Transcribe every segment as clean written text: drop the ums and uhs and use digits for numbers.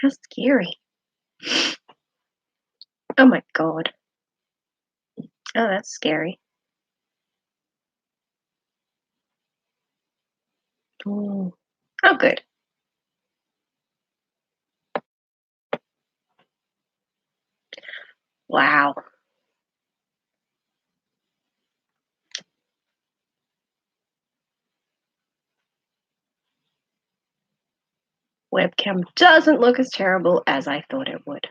How scary. Oh my god. Oh, that's scary. Ooh. Oh, good. Wow. Webcam doesn't look as terrible as I thought it would.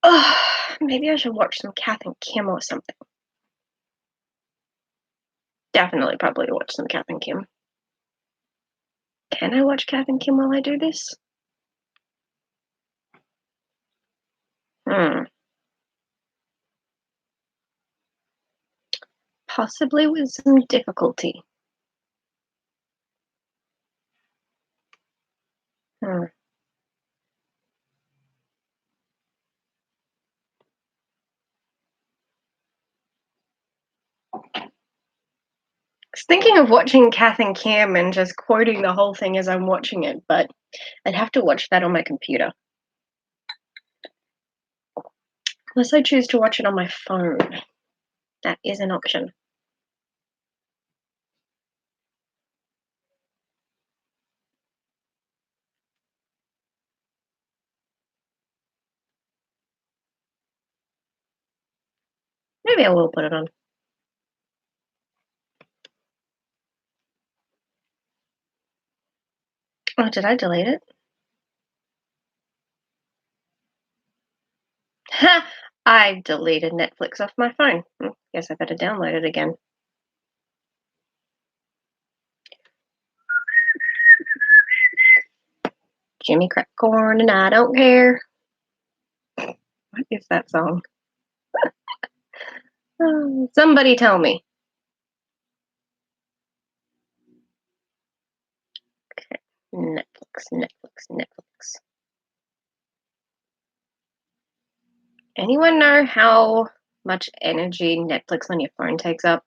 Oh, maybe I should watch some Kath and Kim or something. Definitely, probably watch some Kath and Kim. Can I watch Kath and Kim while I do this? Hmm. Possibly with some difficulty. Hmm. I was thinking of watching Kath and Kim and just quoting the whole thing as I'm watching it, but I'd have to watch that on my computer. Unless I choose to watch it on my phone. That is an option. Maybe I will put it on. Oh, did I delete it? Ha! I deleted Netflix off my phone. Guess I better download it again. Jimmy crack corn and I don't care. What is that song? Oh, somebody tell me. Okay. Netflix. Anyone know how much energy Netflix on your phone takes up?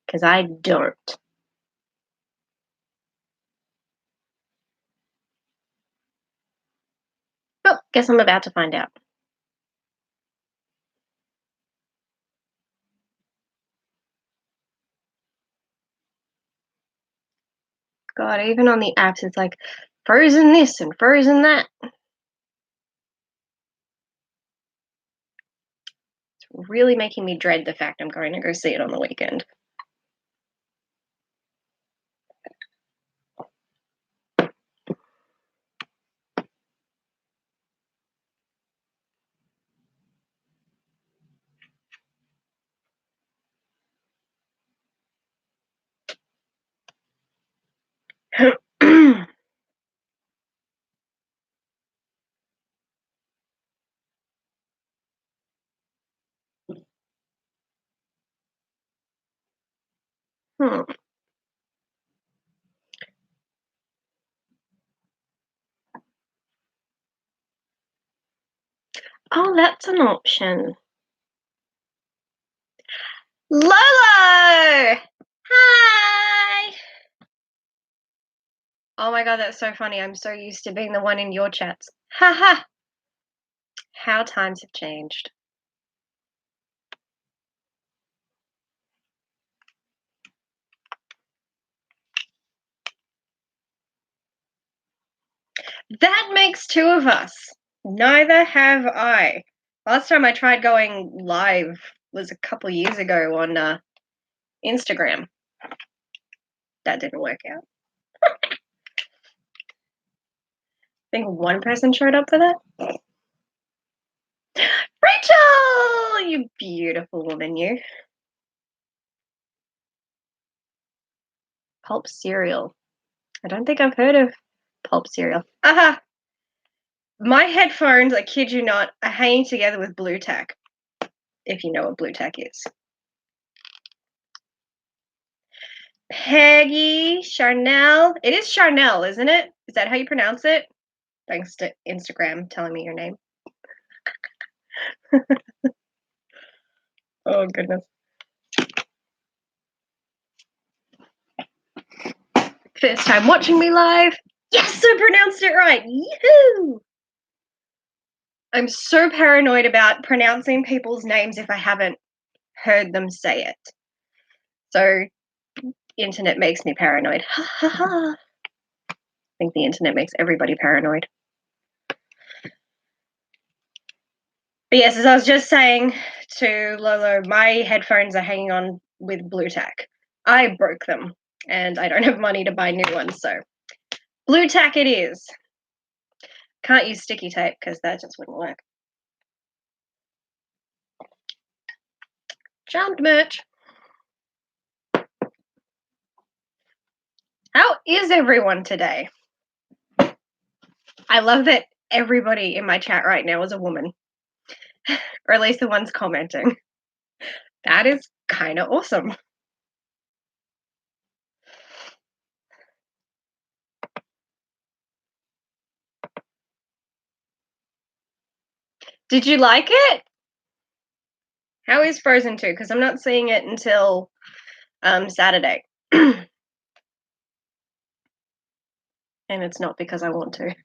Because I don't. Oh, guess I'm about to find out. God, even on the apps, it's like frozen this and frozen that. It's really making me dread the fact I'm going to go see it on the weekend. Hmm. Oh, that's an option. Lolo! Hi! Oh my god, that's so funny. I'm so used to being the one in your chats. Haha! How times have changed. That makes two of us. Neither have I. Last time I tried going live was a couple years ago on Instagram. That didn't work out. I think one person showed up for that. Rachel! You beautiful woman, you. Pulp cereal. I don't think I've heard of pulp cereal. Aha! My headphones, I kid you not, are hanging together with blue tack, if you know what blue tack is. Peggy Charnel. It is Charnel, isn't it? Is that how you pronounce it? Thanks to Instagram telling me your name. Oh, goodness. First time watching me live. Yes, I pronounced it right. Yahoo! I'm so paranoid about pronouncing people's names if I haven't heard them say it. So, internet makes me paranoid. Ha ha ha. I think the internet makes everybody paranoid. But yes, as I was just saying to Lolo, my headphones are hanging on with blue tack. I broke them and I don't have money to buy new ones, so blue tack it is. Can't use sticky tape because that just wouldn't work. Charmed merch. How is everyone today? I love that everybody in my chat right now is a woman, or at least the ones commenting. That is kind of awesome. Did you like it? How is Frozen 2? Because I'm not seeing it until Saturday. And it's not because I want to.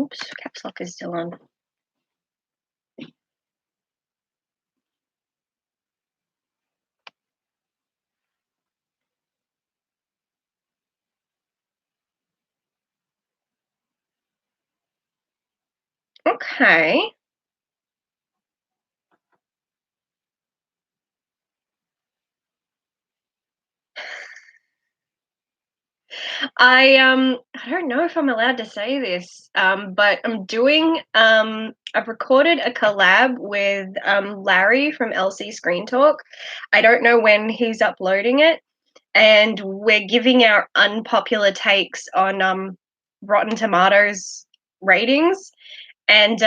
Oops, caps lock is still on. Okay. I don't know if I'm allowed to say this, but I've recorded a collab with Larry from LC Screen Talk. I don't know when he's uploading it, and we're giving our unpopular takes on Rotten Tomatoes ratings, and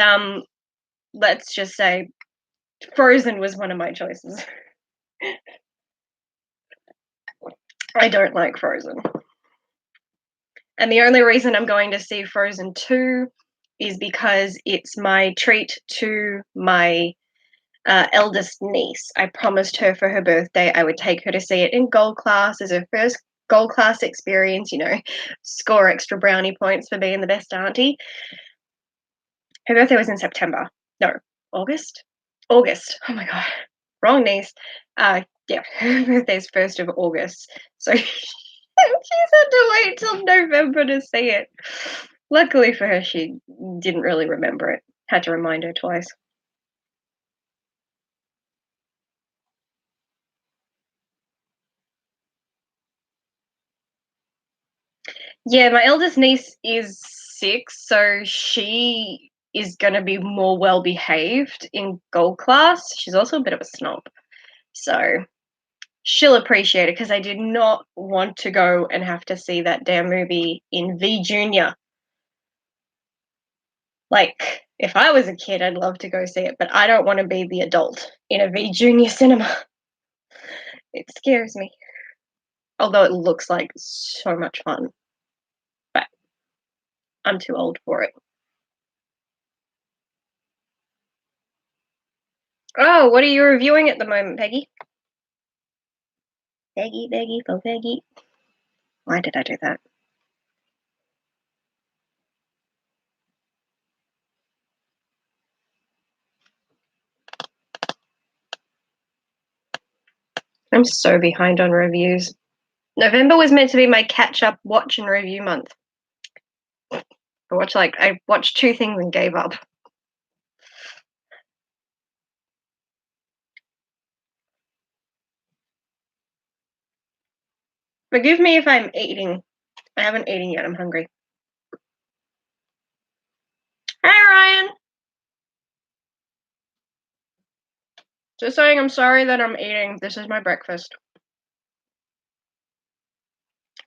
let's just say Frozen was one of my choices. I don't like Frozen. And the only reason I'm going to see Frozen 2 is because it's my treat to my eldest niece. I promised her for her birthday I would take her to see it in gold class as her first gold class experience, score extra brownie points for being the best auntie. Her birthday was in September. No, August? August. Oh my God. Wrong niece. Yeah, her birthday's 1st of August. So she's had to wait till November to see it. Luckily for her, she didn't really remember it. Had to remind her twice. Yeah, my eldest niece is 6, so she is going to be more well behaved in gold class. She's also a bit of a snob. So she'll appreciate it because I did not want to go and have to see that damn movie in V Junior. Like, if I was a kid, I'd love to go see it, but I don't want to be the adult in a V Junior cinema. It scares me. Although it looks like so much fun. But I'm too old for it. Oh, what are you reviewing at the moment, Peggy? Peggy, Peggy, for Peggy. Why did I do that? I'm so behind on reviews. November was meant to be my catch-up watch and review month. I watched 2 things and gave up. Forgive me if I'm eating. I haven't eaten yet. I'm hungry. Hey, Ryan. Just saying I'm sorry that I'm eating. This is my breakfast.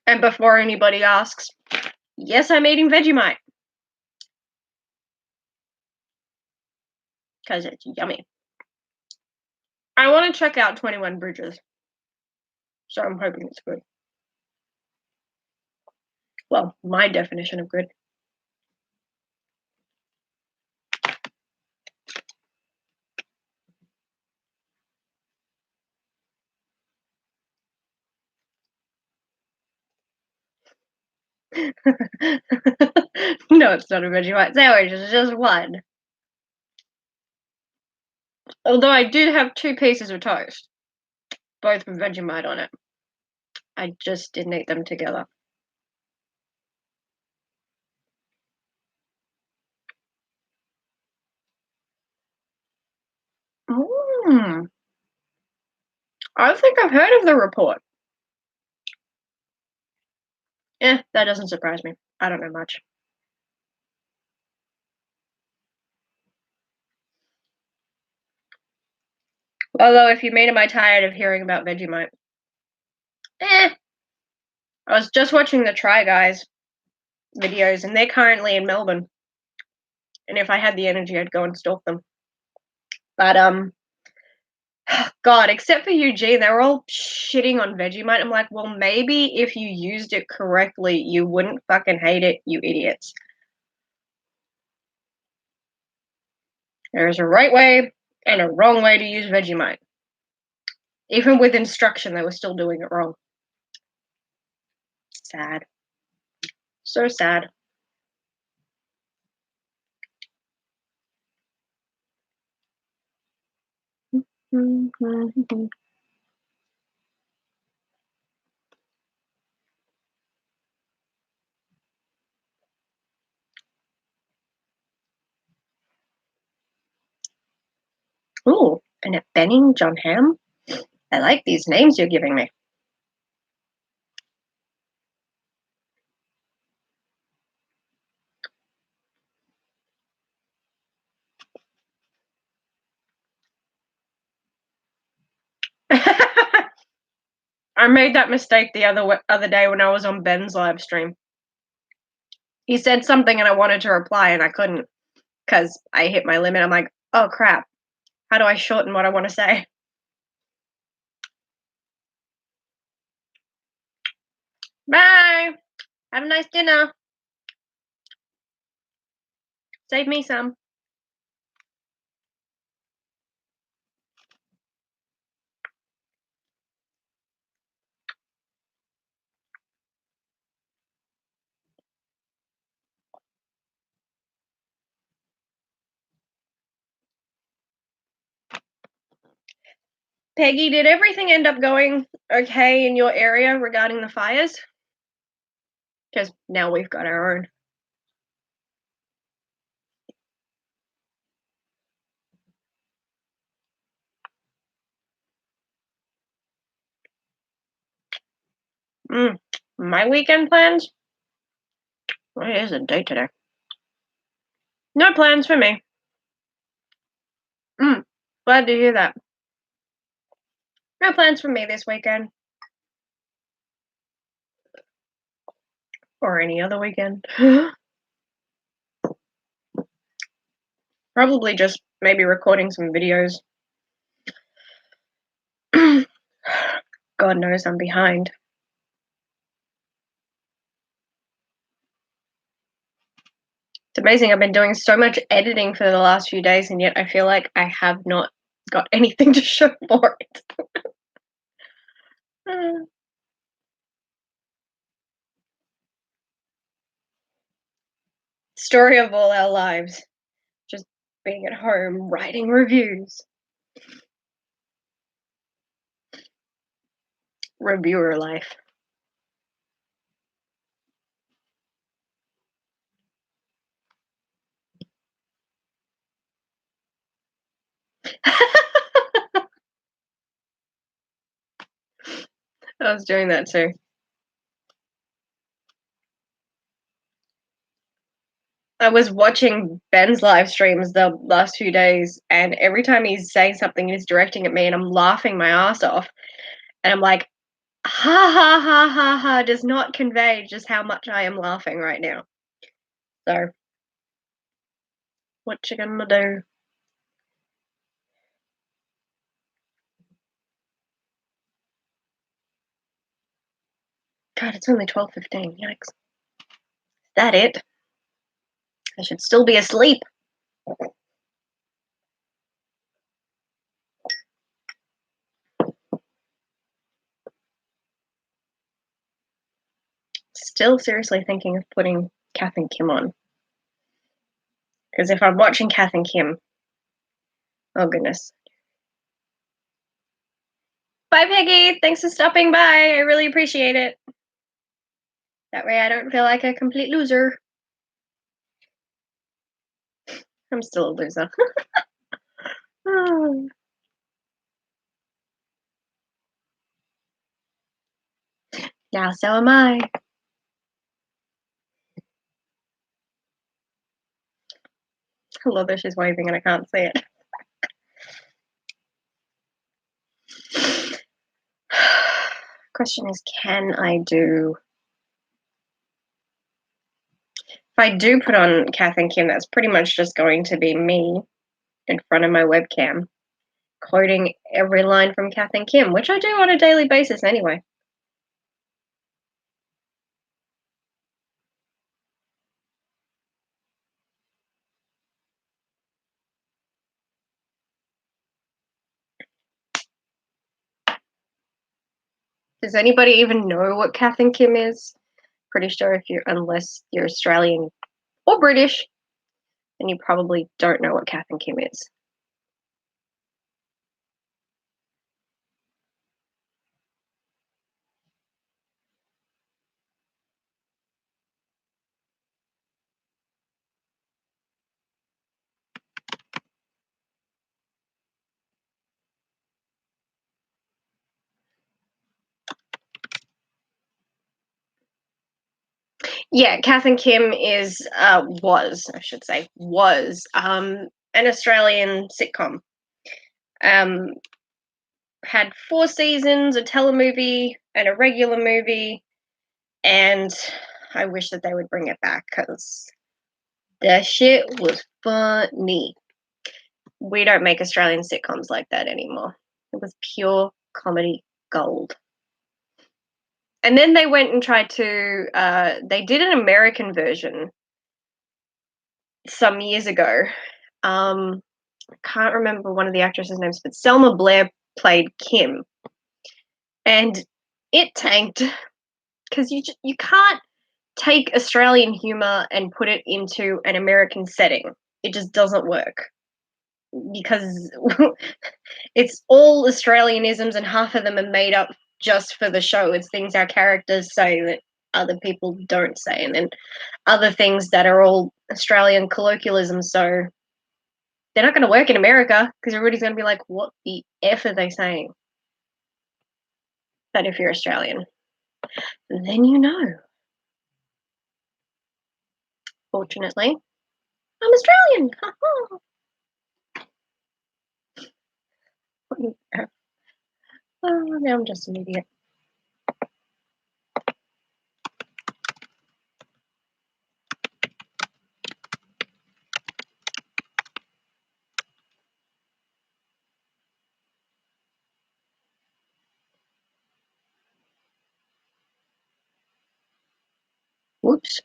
And before anybody asks, yes, I'm eating Vegemite. Because it's yummy. I want to check out 21 Bridges. So I'm hoping it's good. Well, my definition of good. No, it's not a Vegemite sandwich. It's just one. Although I did have 2 pieces of toast, both with Vegemite on it. I just didn't eat them together. Mm. I think I've heard of the report. That doesn't surprise me. I don't know much. Although, if you mean, am I tired of hearing about Vegemite? I was just watching the Try Guys videos, and they're currently in Melbourne. And if I had the energy, I'd go and stalk them. But God, except for Eugene, they were all shitting on Vegemite. I'm like, well, maybe if you used it correctly, you wouldn't fucking hate it, you idiots. There's a right way and a wrong way to use Vegemite. Even with instruction, they were still doing it wrong. Sad. So sad. Ooh, Annette Benning, John Hamm. I like these names you're giving me. I made that mistake the other day when I was on Ben's live stream. He said something and I wanted to reply and I couldn't because I hit my limit. I'm like, oh crap. How do I shorten what I want to say? Bye. Have a nice dinner. Save me some. Peggy, did everything end up going okay in your area regarding the fires? Because now we've got our own. My weekend plans? What is the date today? No plans for me. Glad to hear that. No plans for me this weekend. Or any other weekend. Probably just maybe recording some videos. God knows I'm behind. It's amazing. I've been doing so much editing for the last few days, and yet I feel like I have not got anything to show for it. Story of all our lives. Just being at home, writing reviews. Reviewer life. I was doing that too. I was watching Ben's live streams the last few days, and every time he's saying something, he's directing at me, and I'm laughing my ass off. And I'm like, ha ha ha ha ha, does not convey just how much I am laughing right now. So, what you gonna do? God, it's only 12:15. Yikes. Is that it? I should still be asleep. Still seriously thinking of putting Kath and Kim on. Because if I'm watching Kath and Kim, oh goodness. Bye, Peggy. Thanks for stopping by. I really appreciate it. That way I don't feel like a complete loser. I'm still a loser. Now so am I. I love that she's waving and I can't see it. Question is, can I do... If I do put on Kath and Kim, that's pretty much just going to be me in front of my webcam, quoting every line from Kath and Kim, which I do on a daily basis anyway. Does anybody even know what Kath and Kim is? Pretty sure unless you're Australian or British, then you probably don't know what Kath and Kim is. Yeah, Kath and Kim was an Australian sitcom. Um, had 4 seasons, a telemovie, and a regular movie, and I wish that they would bring it back because that shit was funny. We don't make Australian sitcoms like that anymore. It was pure comedy gold. And then they went and tried to, they did an American version some years ago. I can't remember one of the actresses' names, but Selma Blair played Kim. And it tanked because you can't take Australian humor and put it into an American setting. It just doesn't work because it's all Australianisms and half of them are made up just for the show. It's things our characters say that other people don't say, and then other things that are all Australian colloquialisms. So they're not going to work in America because everybody's going to be like, what the F are they saying? But if you're Australian, then you know. Fortunately, I'm Australian. Oh, now I'm just an idiot. Whoops.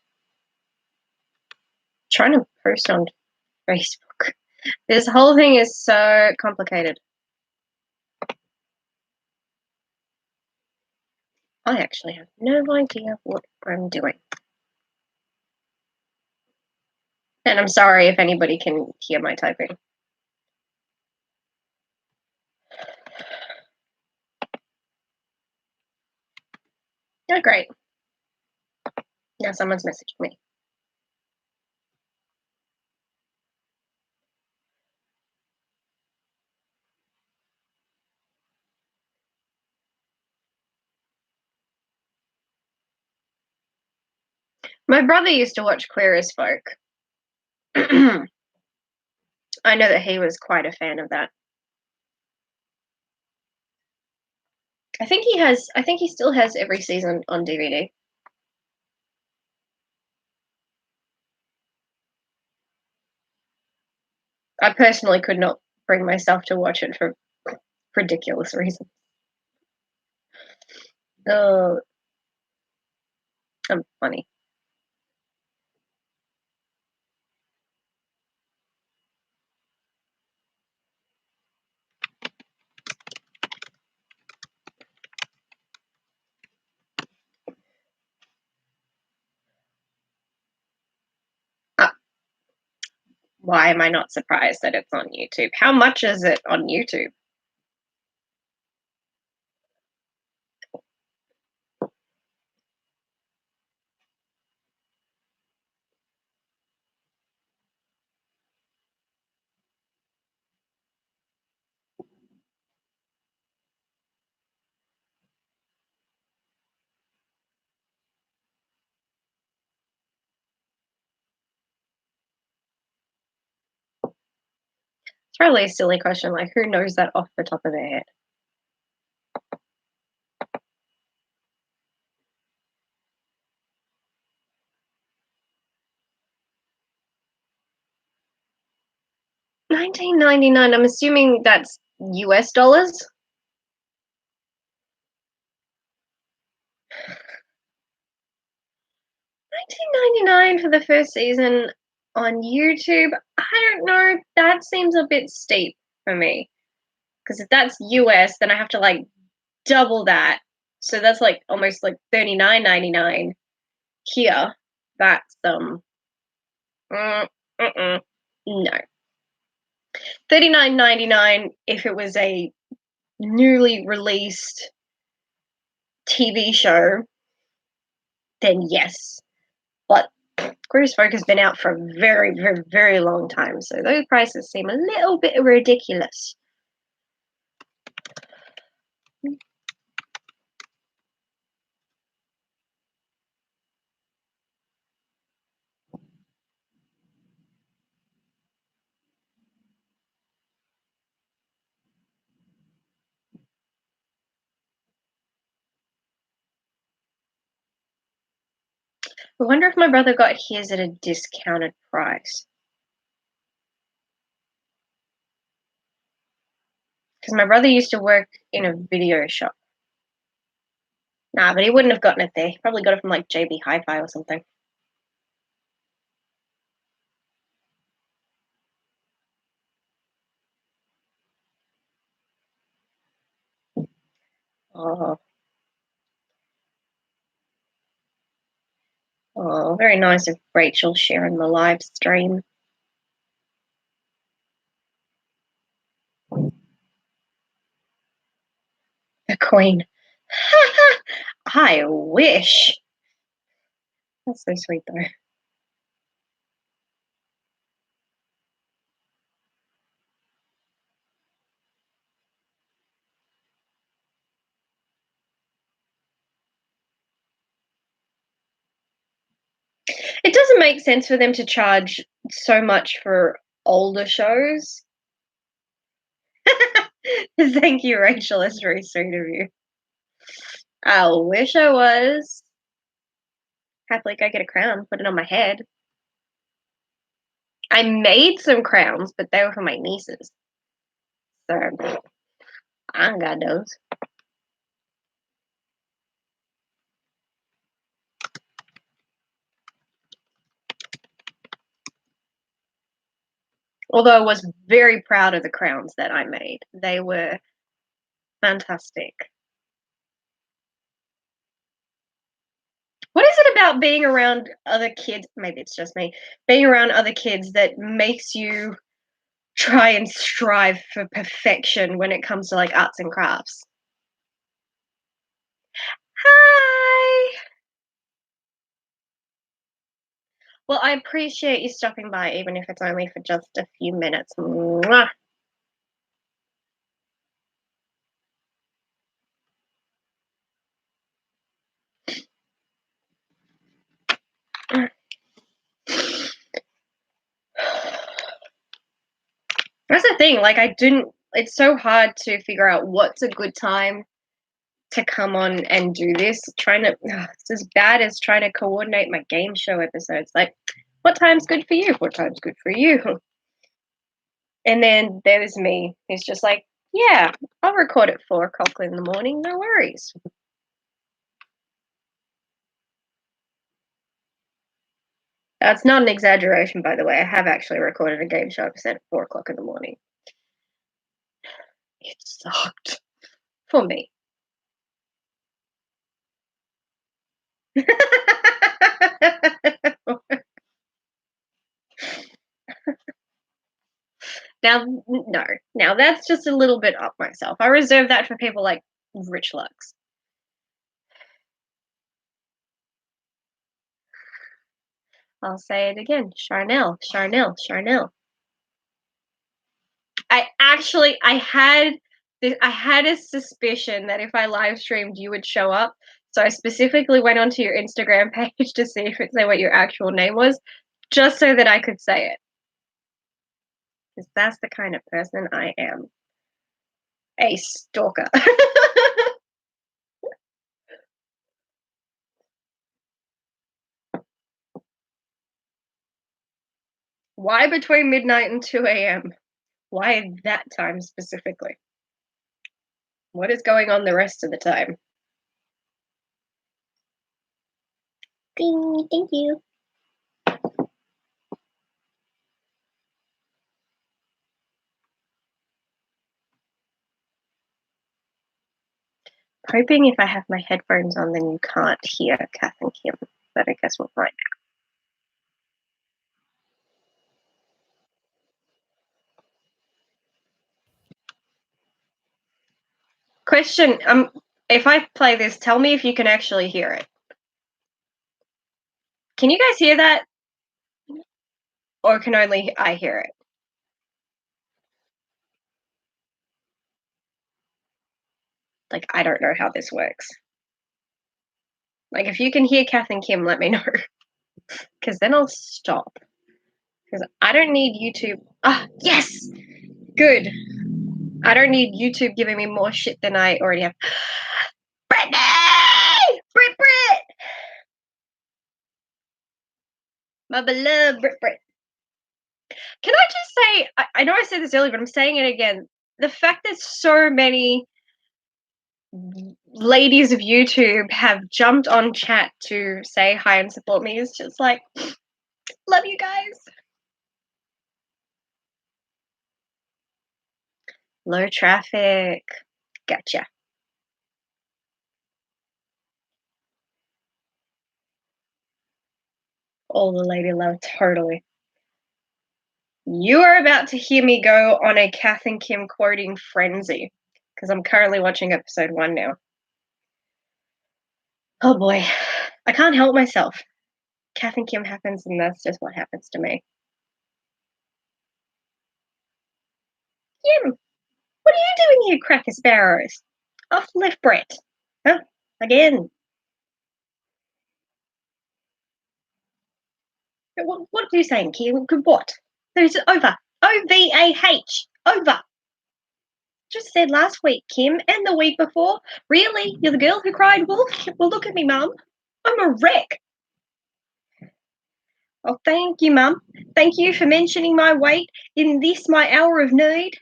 Trying to post on Facebook. This whole thing is so complicated. I actually have no idea what I'm doing. And I'm sorry if anybody can hear my typing. Oh, great. Now someone's messaging me. My brother used to watch Queer as Folk. I know that he was quite a fan of that. I think he still has every season on DVD. I personally could not bring myself to watch it for ridiculous reasons. Oh, I'm funny. Uh, why am I not surprised that it's on YouTube? How much is it on YouTube? It's probably a silly question. Like, who knows that off the top of their head? $19.99. I'm assuming that's US dollars. 19.99 for the first season on YouTube. I don't know. That seems a bit steep for me. Because if that's US, then I have to like double that. So that's like almost like 39.99 here. That's mm, no. 39.99 if it was a newly released TV show, then yes. But Cruise Folk has been out for a very, very, very long time, so those prices seem a little bit ridiculous. I wonder if my brother got his at a discounted price. Because my brother used to work in a video shop. Nah, but he wouldn't have gotten it there. He probably got it from like JB Hi-Fi or something. Oh, oh, very nice of Rachel sharing the live stream. The Queen. I wish. That's so sweet, though. It doesn't make sense for them to charge so much for older shows. Thank you, Rachel. That's very sweet of you. I wish I was. Happily go get a crown, put it on my head. I made some crowns, but they were for my nieces. So I ain't got those. Although I was very proud of the crowns that I made. They were fantastic. What is it about being around other kids? Maybe it's just me. Being around other kids that makes you try and strive for perfection when it comes to like arts and crafts. Hi. Well, I appreciate you stopping by, even if it's only for just a few minutes. Mwah. the thing. Like, I didn't. It's so hard to figure out what's a good time to come on and do this. Trying to, it's as bad as trying to coordinate my game show episodes. Like, what time's good for you? What time's good for you? And then there's me, who's just like, yeah, I'll record at 4 o'clock in the morning. No worries. That's not an exaggeration, by the way. I have actually recorded a game show episode at 4 o'clock in the morning. It sucked for me. Now, no. Now, that's just a little bit up myself. I reserve that for people like Rich Lux. I'll say it again. Charnel, Charnel, Charnel. I had a suspicion that if I live streamed, you would show up. So I specifically went onto your Instagram page to see if it said what your actual name was, just so that I could say it. Because that's the kind of person I am. A stalker. Why between midnight and 2 a.m.? Why that time specifically? What is going on the rest of the time? Ding, thank you. Hoping if I have my headphones on, then you can't hear Kath and Kim. But I guess we'll find out. Question, if I play this, tell me if you can actually hear it. Can you guys hear that? Or can only I hear it? Like, I don't know how this works. Like, if you can hear Kath and Kim, let me know. Because then I'll stop. Because I don't need YouTube. Ah, yes! Good. I don't need YouTube giving me more shit than I already have. Brittany! Brit! My beloved Brit. Can I just say, I know I said this earlier, but I'm saying it again. The fact that so many ladies of YouTube have jumped on chat to say hi and support me is just like, love you guys. Low traffic. Gotcha. All the lady love, totally. You are about to hear me go on a Kath and Kim quoting frenzy because I'm currently watching episode 1 now. Oh boy, I can't help myself. Kath and Kim happens, and that's just what happens to me. Kim, what are you doing here, Cracker Sparrows? Off left, Brett. Huh? Again. What are you saying, Kim? What? There's over. OVAH. Over. Just said last week, Kim, and the week before. Really? You're the girl who cried wolf? Well, look at me, Mum. I'm a wreck. Oh, thank you, Mum. Thank you for mentioning my weight in this, my hour of need.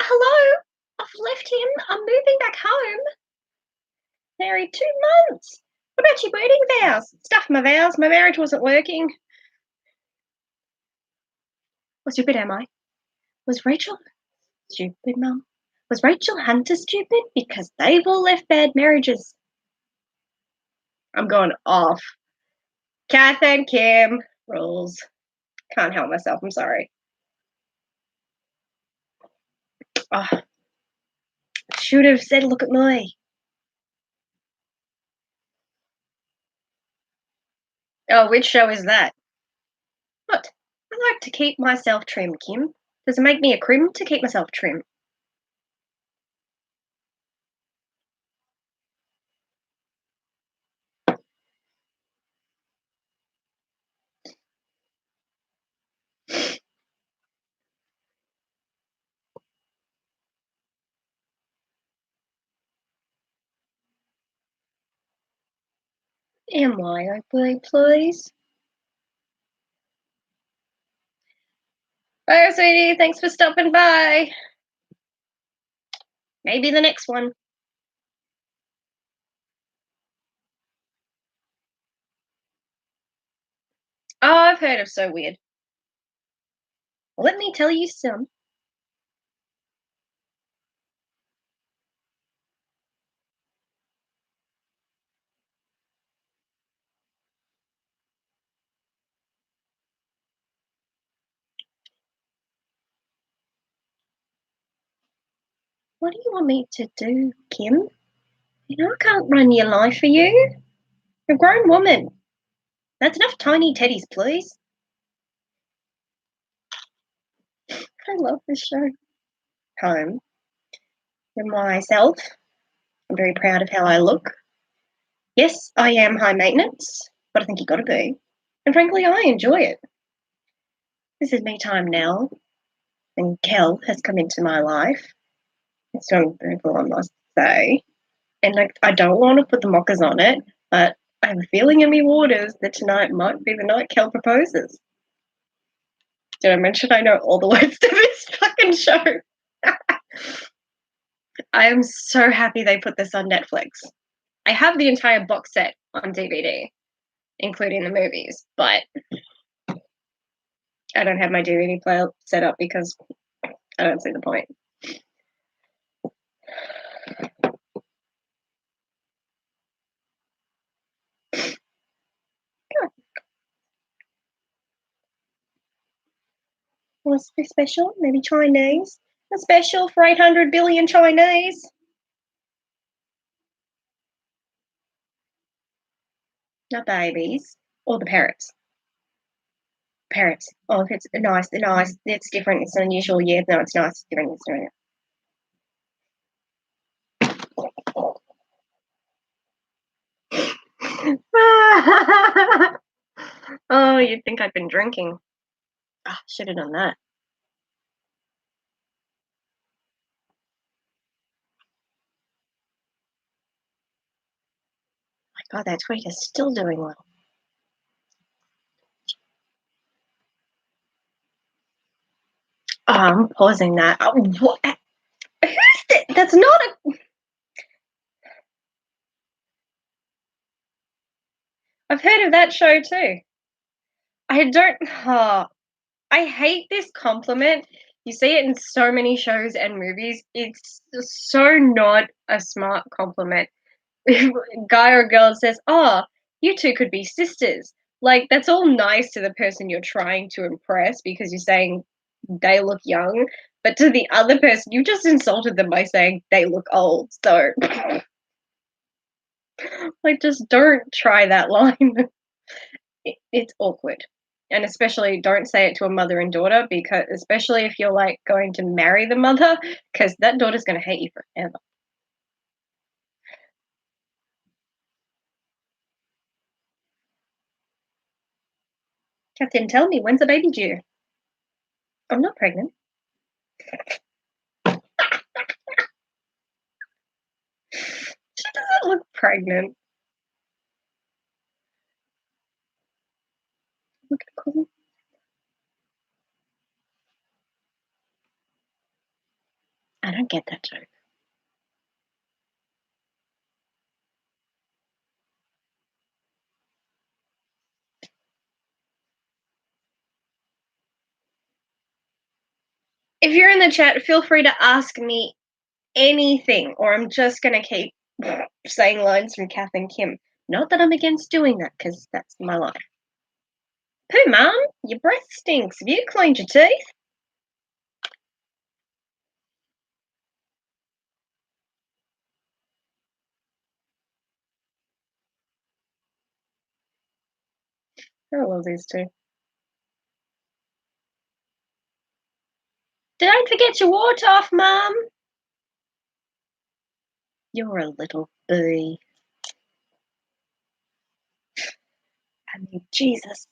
Hello? I've left him. I'm moving back home. Married 2 months. What about your wedding vows? Stuff my vows. My marriage wasn't working. What stupid am I? Was Rachel stupid, Mum? Was Rachel Hunter stupid? Because they've all left bad marriages. I'm going off. Kath and Kim rules. Can't help myself. I'm sorry. Oh, should have said, look at me. Oh, which show is that? What? I like to keep myself trim, Kim. Does it make me a crim to keep myself trim? MYOB, please. Bye, sweetie. Thanks for stopping by. Maybe the next one. Oh, I've heard of So Weird. Let me tell you some. What do you want me to do, Kim? You know I can't run your life for you. You're a grown woman. That's enough tiny teddies, please. I love this show. Home. For myself. I'm very proud of how I look. Yes, I am high maintenance, but I think you gotta be. And frankly, I enjoy it. This is me time now, and Kel has come into my life. It's not beautiful, I must say. And like, I don't want to put the mockers on it, but I have a feeling in me waters that tonight might be the night Kel proposes. Did I mention I know all the words to this fucking show? I am so happy they put this on Netflix. I have the entire box set on DVD, including the movies, but I don't have my DVD player set up because I don't see the point. What's be special? Maybe Chinese? A special for 800 billion Chinese? Not babies. Or the parrots. Parrots. Oh, if it's nice, nice. It's different. It's unusual. Yeah, no, it's nice. It's different. It's different. Oh, you'd think I'd been drinking. Oh, should have done that. My God, that tweet is still doing well. Oh, I'm pausing that. Oh, what? Who's that? That's not a. I've heard of that show too. I don't. Oh, I hate this compliment. You see it in so many shows and movies. It's so not a smart compliment. If a guy or girl says, "Oh, you two could be sisters." Like that's all nice to the person you're trying to impress because you're saying they look young, but to the other person, you just insulted them by saying they look old. So, like, just don't try that line. It's awkward. And especially don't say it to a mother and daughter because especially if you're like going to marry the mother because that daughter's going to hate you forever. Captain, tell me, when's the baby due? I'm not pregnant. She doesn't look pregnant. Look cool. I don't get that joke. If you're in the chat, feel free to ask me anything, or I'm just going to keep saying lines from Kath and Kim. Not that I'm against doing that, because that's my life. Pooh, Mum, your breath stinks. Have you cleaned your teeth? I love these two. Don't forget your water off, Mum. You're a little bee. I mean, Jesus.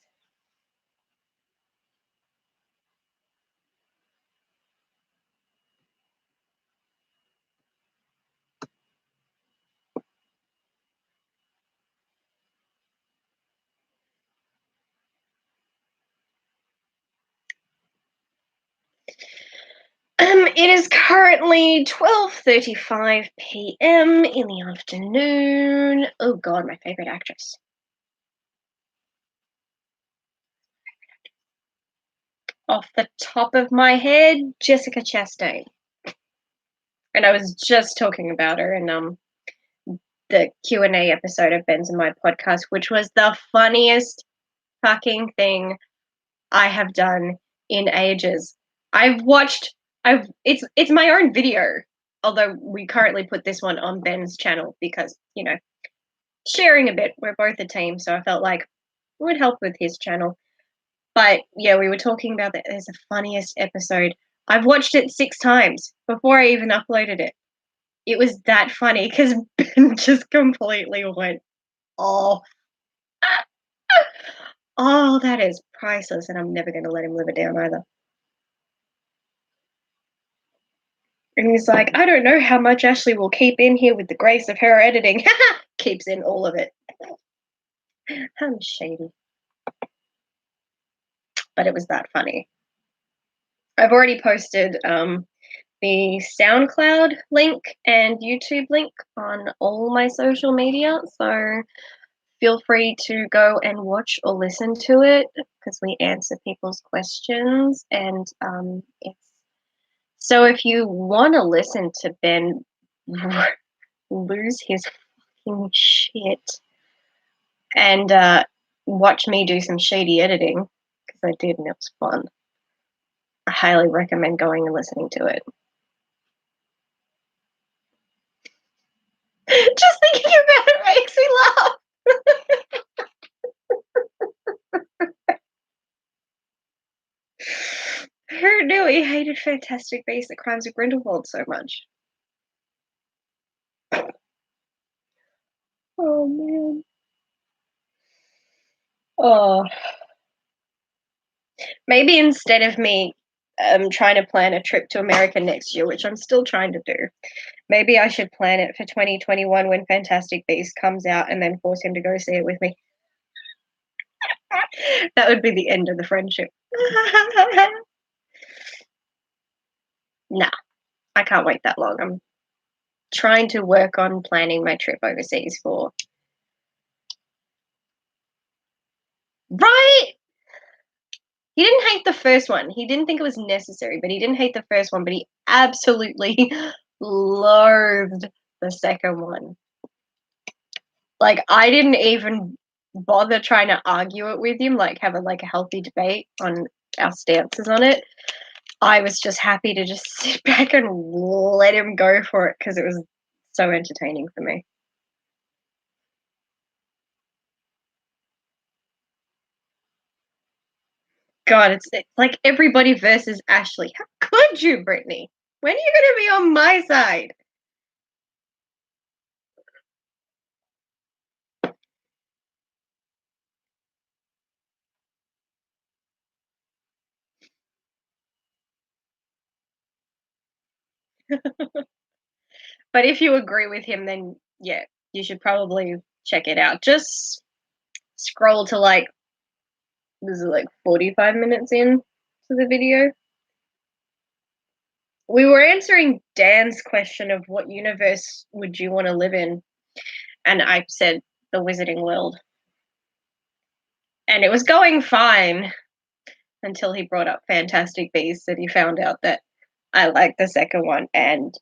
It is currently 12:35 p.m. in the afternoon. Oh god, my favorite actress. Off the top of my head, Jessica Chastain. And I was just talking about her in the Q&A episode of Ben's and My podcast, which was the funniest fucking thing I have done in ages. It's my own video, although we currently put this one on Ben's channel because, sharing a bit, we're both a team, so I felt like it would help with his channel. But yeah, we were talking about that as the funniest episode. I've watched it 6 times before I even uploaded it. It was that funny because Ben just completely went off. Oh, that is priceless, and I'm never going to let him live it down either. And he's like, I don't know how much Ashley will keep in here with the grace of her editing. Keeps in all of it. I'm shady. But it was that funny. I've already posted the SoundCloud link and YouTube link on all my social media, so feel free to go and watch or listen to it because we answer people's questions. And it's so if you want to listen to Ben lose his fucking shit and watch me do some shady editing, because I did and it was fun, I highly recommend going and listening to it. Just thinking about it makes me laugh. Who knew he hated Fantastic Beasts: The Crimes of Grindelwald so much? Oh man. Oh, maybe instead of me trying to plan a trip to America next year, which I'm still trying to do, maybe I should plan it for 2021 when Fantastic Beasts comes out and then force him to go see it with me. That would be the end of the friendship. Nah, I can't wait that long. I'm trying to work on planning my trip overseas for. Right? He didn't hate the first one. He didn't think it was necessary, but he didn't hate the first one, but he absolutely loathed the second one. Like, I didn't even bother trying to argue it with him, like have a healthy debate on our stances on it. I was just happy to just sit back and let him go for it because it was so entertaining for me. God, it's like everybody versus Ashley. How could you, Brittany? When are you going to be on my side? But if you agree with him, then yeah, you should probably check it out. Just scroll to this is 45 minutes in to the video. We were answering Dan's question of what universe would you want to live in, and I said the Wizarding World. And it was going fine until he brought up Fantastic Beasts and he found out that I liked the second one, and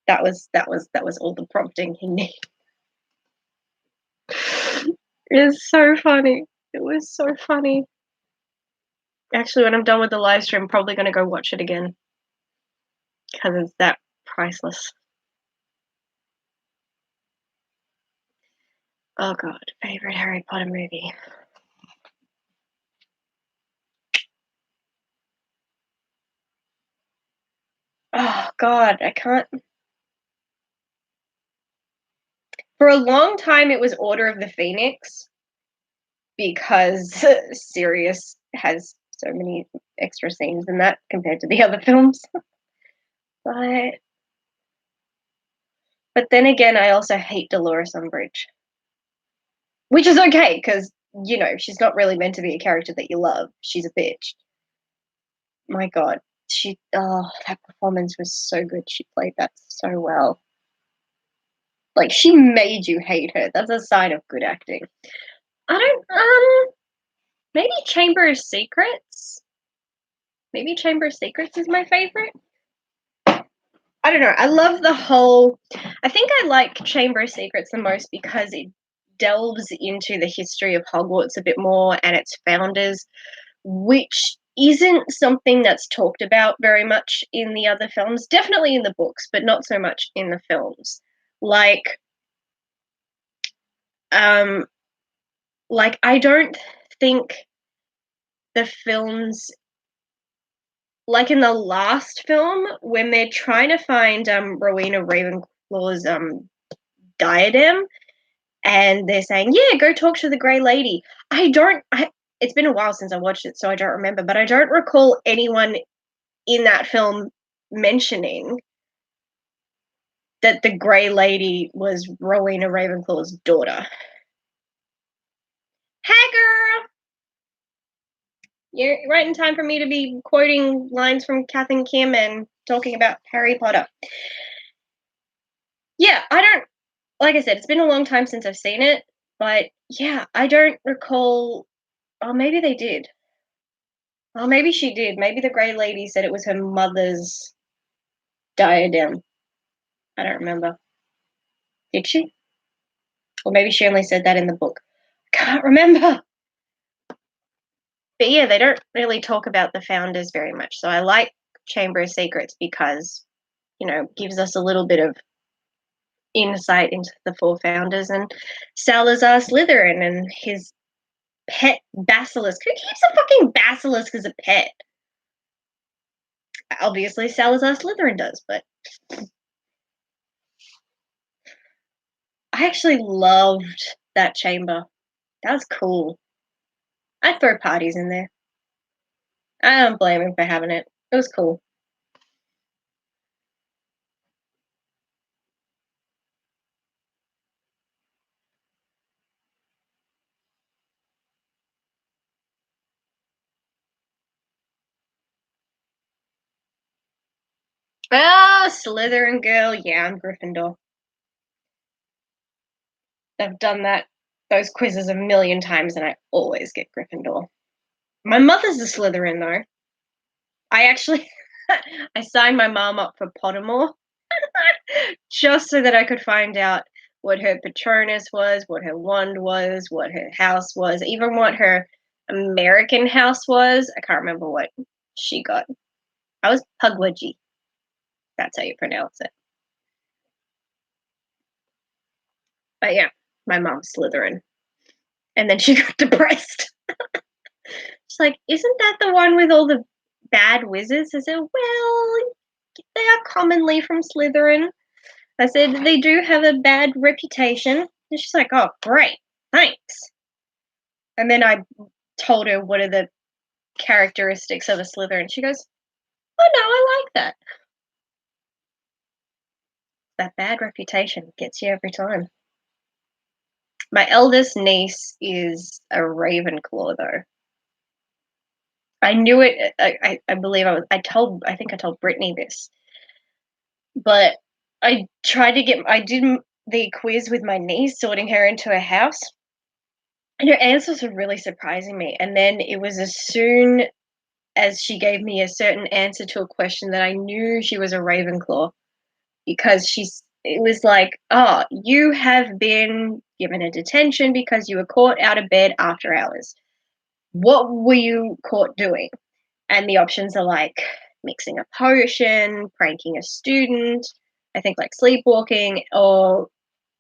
that was all the prompting he needed. It's so funny. It was so funny. Actually, when I'm done with the live stream, I'm probably going to go watch it again because it's that priceless. Oh god, favorite Harry Potter movie. Oh god, I can't. For a long time, it was Order of the Phoenix because Sirius has so many extra scenes in that compared to the other films. but but then again, I also hate Dolores Umbridge, which is okay because she's not really meant to be a character that you love. She's a bitch. My god. that performance was so good. She played that so well. Like, she made you hate her. That's a sign of good acting. I don't, maybe Chamber of Secrets? Maybe Chamber of Secrets is my favorite? I don't know. I love the whole. I think I like Chamber of Secrets the most because it delves into the history of Hogwarts a bit more and its founders, which isn't something that's talked about very much in the other films. Definitely in the books, but not so much in the films. Like, um, I don't think the films, like in the last film, when they're trying to find Rowena Ravenclaw's diadem, and they're saying, "Yeah, go talk to the Grey Lady." It's been a while since I watched it, so I don't remember, but I don't recall anyone in that film mentioning that the Grey Lady was Rowena Ravenclaw's daughter. Hey, girl! You're right in time for me to be quoting lines from Kath and Kim and talking about Harry Potter. Yeah, I don't, like I said, it's been a long time since I've seen it, but yeah, I don't recall. Oh, maybe they did. Oh, maybe she did. Maybe the Grey Lady said it was her mother's diadem. I don't remember. Did she? Or maybe she only said that in the book. I can't remember. But yeah, they don't really talk about the founders very much. So I like Chamber of Secrets because, gives us a little bit of insight into the four founders and Salazar Slytherin and his pet basilisk. Who keeps a fucking basilisk as a pet? Obviously, Salazar Slytherin does, but I actually loved that chamber. That was cool. I'd throw parties in there. I don't blame him for having it. It was cool. Oh, Slytherin girl. Yeah, I'm Gryffindor. I've done those quizzes a million times, and I always get Gryffindor. My mother's a Slytherin, though. I actually, I signed my mom up for Pottermore just so that I could find out what her Patronus was, what her wand was, what her house was, even what her American house was. I can't remember what she got. I was Pugwudgie. That's how you pronounce it. But yeah, my mom's Slytherin. And then she got depressed. She's like, "Isn't that the one with all the bad wizards?" I said, "Well, they are commonly from Slytherin." I said, "They do have a bad reputation." And she's like, "Oh, great. Thanks." And then I told her what are the characteristics of a Slytherin. She goes, "Oh, no, I like that." That bad reputation gets you every time. My eldest niece is a Ravenclaw, though. I knew it. I believe I think I told Brittany this, but I did the quiz with my niece, sorting her into a house, and her answers were really surprising me. And then it was as soon as she gave me a certain answer to a question that I knew she was a Ravenclaw because it was like, "Oh, you have been given a detention because you were caught out of bed after hours. What were you caught doing?" And the options are like mixing a potion, pranking a student, I think like sleepwalking, or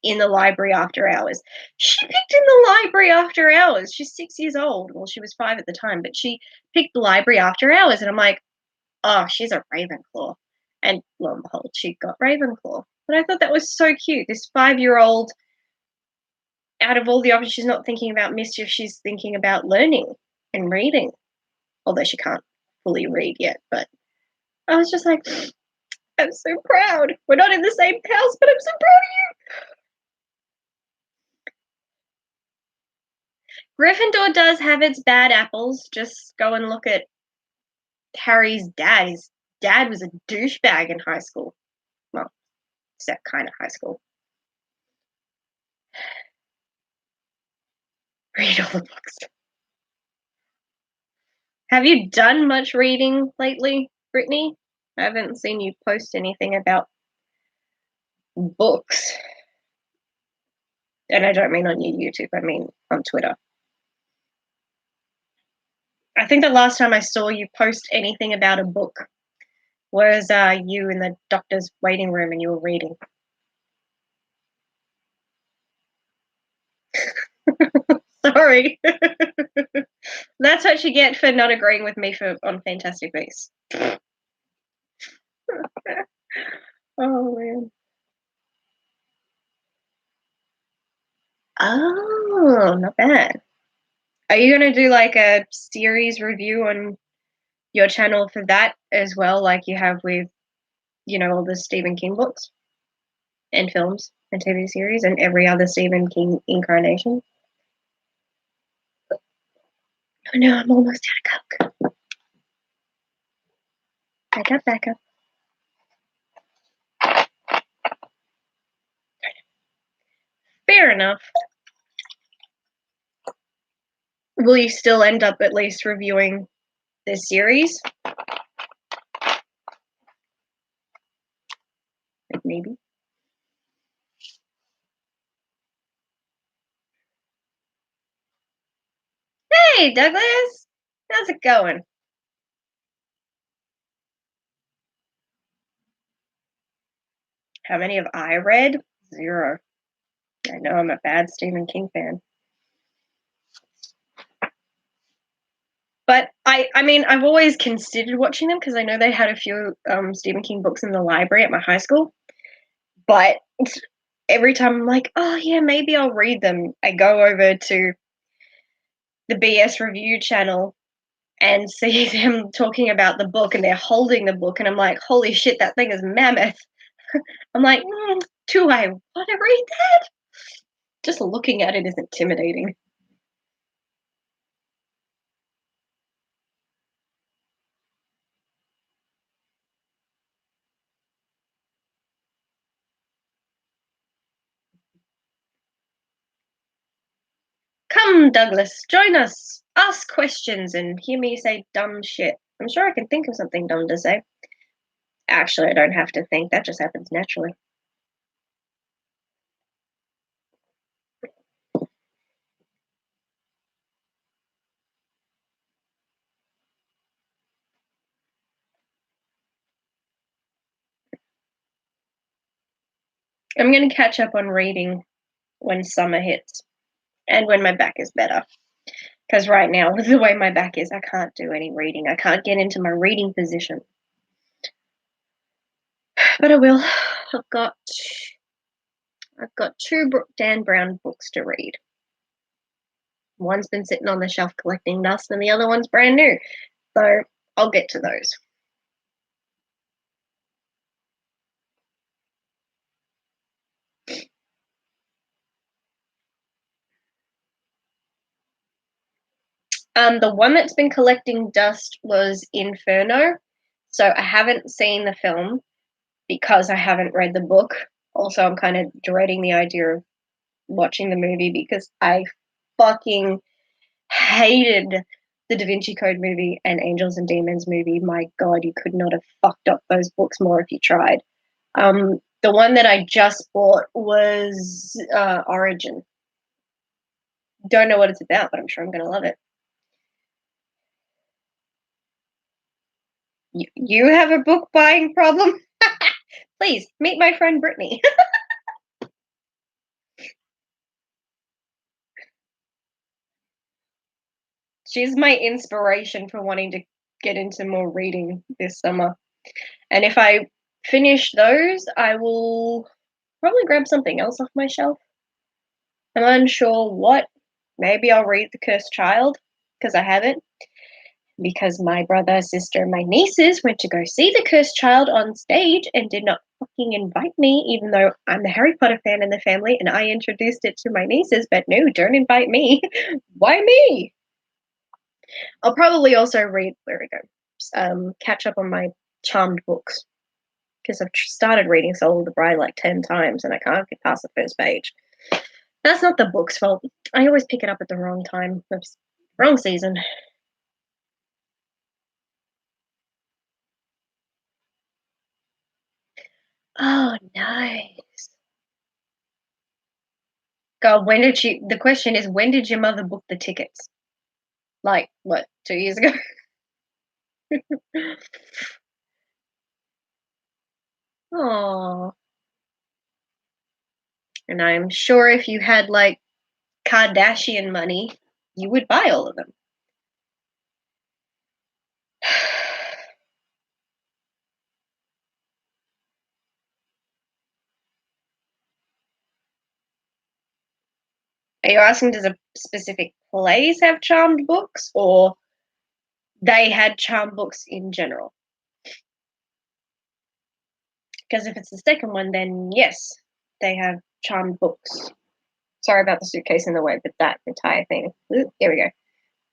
in the library after hours. She picked in the library after hours. She's 6 years old. Well, she was 5 at the time, but she picked the library after hours. And I'm like, "Oh, she's a Ravenclaw." And lo and behold, she got Ravenclaw. But I thought that was so cute. This 5-year old, out of all the options, she's not thinking about mischief. She's thinking about learning and reading, although she can't fully read yet. But I was just like, "I'm so proud. We're not in the same house, but I'm so proud of you." Gryffindor does have its bad apples. Just go and look at Harry's dad. His dad was a douchebag in high school. Well, except kind of high school. Read all the books. Have you done much reading lately, Brittany? I haven't seen you post anything about books. And I don't mean on your YouTube, I mean on Twitter. I think the last time I saw you post anything about a book was you in the doctor's waiting room and you were reading. Sorry. That's what you get for not agreeing with me on Fantastic Beasts. Oh, man. Oh, not bad. Are you going to do like a series review on your channel for that as well, like you have with, all the Stephen King books and films and TV series and every other Stephen King incarnation? Oh no, I'm almost out of Coke. Back up. Fair enough. Will you still end up at least reviewing this series? Maybe. Hey, Douglas! How's it going? How many have I read? 0. I know I'm a bad Stephen King fan. But I mean, I've always considered watching them because I know they had a few Stephen King books in the library at my high school. But every time I'm like, oh yeah, maybe I'll read them. I go over to the BS review channel and see them talking about the book and they're holding the book and I'm like, holy shit, that thing is mammoth. I'm like, do I want to read that? Just looking at it is intimidating. Come, Douglas, join us. Ask questions and hear me say dumb shit. I'm sure I can think of something dumb to say. Actually, I don't have to think. That just happens naturally. I'm going to catch up on reading when summer hits and when my back is better. Because right now, with the way my back is, I can't do any reading. I can't get into my reading position. But I will. I've got 2 Dan Brown books to read. One's been sitting on the shelf collecting dust, and the other one's brand new. So I'll get to those. The one that's been collecting dust was Inferno. So I haven't seen the film because I haven't read the book. Also, I'm kind of dreading the idea of watching the movie because I fucking hated the Da Vinci Code movie and Angels and Demons movie. My God, you could not have fucked up those books more if you tried. The one that I just bought was Origin. Don't know what it's about, but I'm sure I'm going to love it. You have a book buying problem? Please meet my friend Brittany. She's my inspiration for wanting to get into more reading this summer. And if I finish those, I will probably grab something else off my shelf. I'm unsure what. Maybe I'll read The Cursed Child because I haven't. Because my brother, sister, and my nieces went to go see The Cursed Child on stage and did not fucking invite me, even though I'm the Harry Potter fan in the family and I introduced it to my nieces, but no, don't invite me. Why me? I'll probably also read, where we go, catch up on my Charmed books because I've started reading Soul of the Bride like 10 times and I can't get past the first page. That's not the book's fault. I always pick it up at the wrong time. Oops. Wrong season. Oh, nice. God, the question is, when did your mother book the tickets? Like, what, 2 years ago? Oh, and I'm sure if you had like Kardashian money, you would buy all of them. Are you asking, does a specific place have charmed books, or they had charmed books in general? Because if it's the second one, then yes, they have charmed books. Sorry about the suitcase in the way, but that entire thing. Ooh, here we go.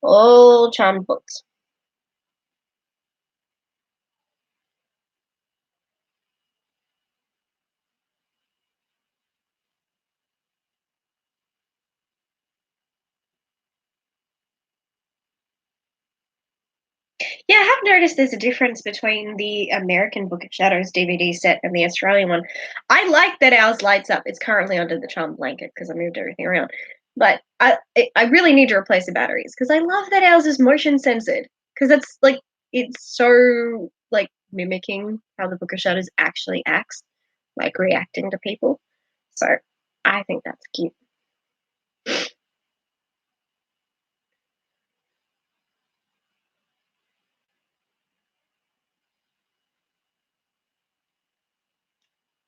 All charmed books. Yeah, I have noticed there's a difference between the American Book of Shadows DVD set and the Australian one. I like that ours lights up. It's currently under the charmed blanket because I moved everything around. But I really need to replace the batteries because I love that ours is motion censored because it's like it's so like mimicking how the Book of Shadows actually acts, like reacting to people. So I think that's cute.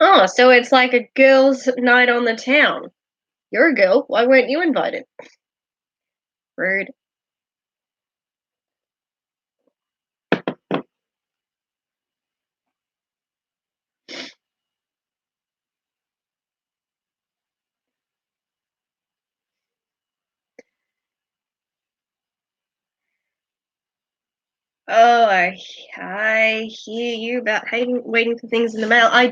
Oh, so it's like a girls' night on the town. You're a girl. Why weren't you invited? Rude. Oh, I hear you about hating waiting for things in the mail. I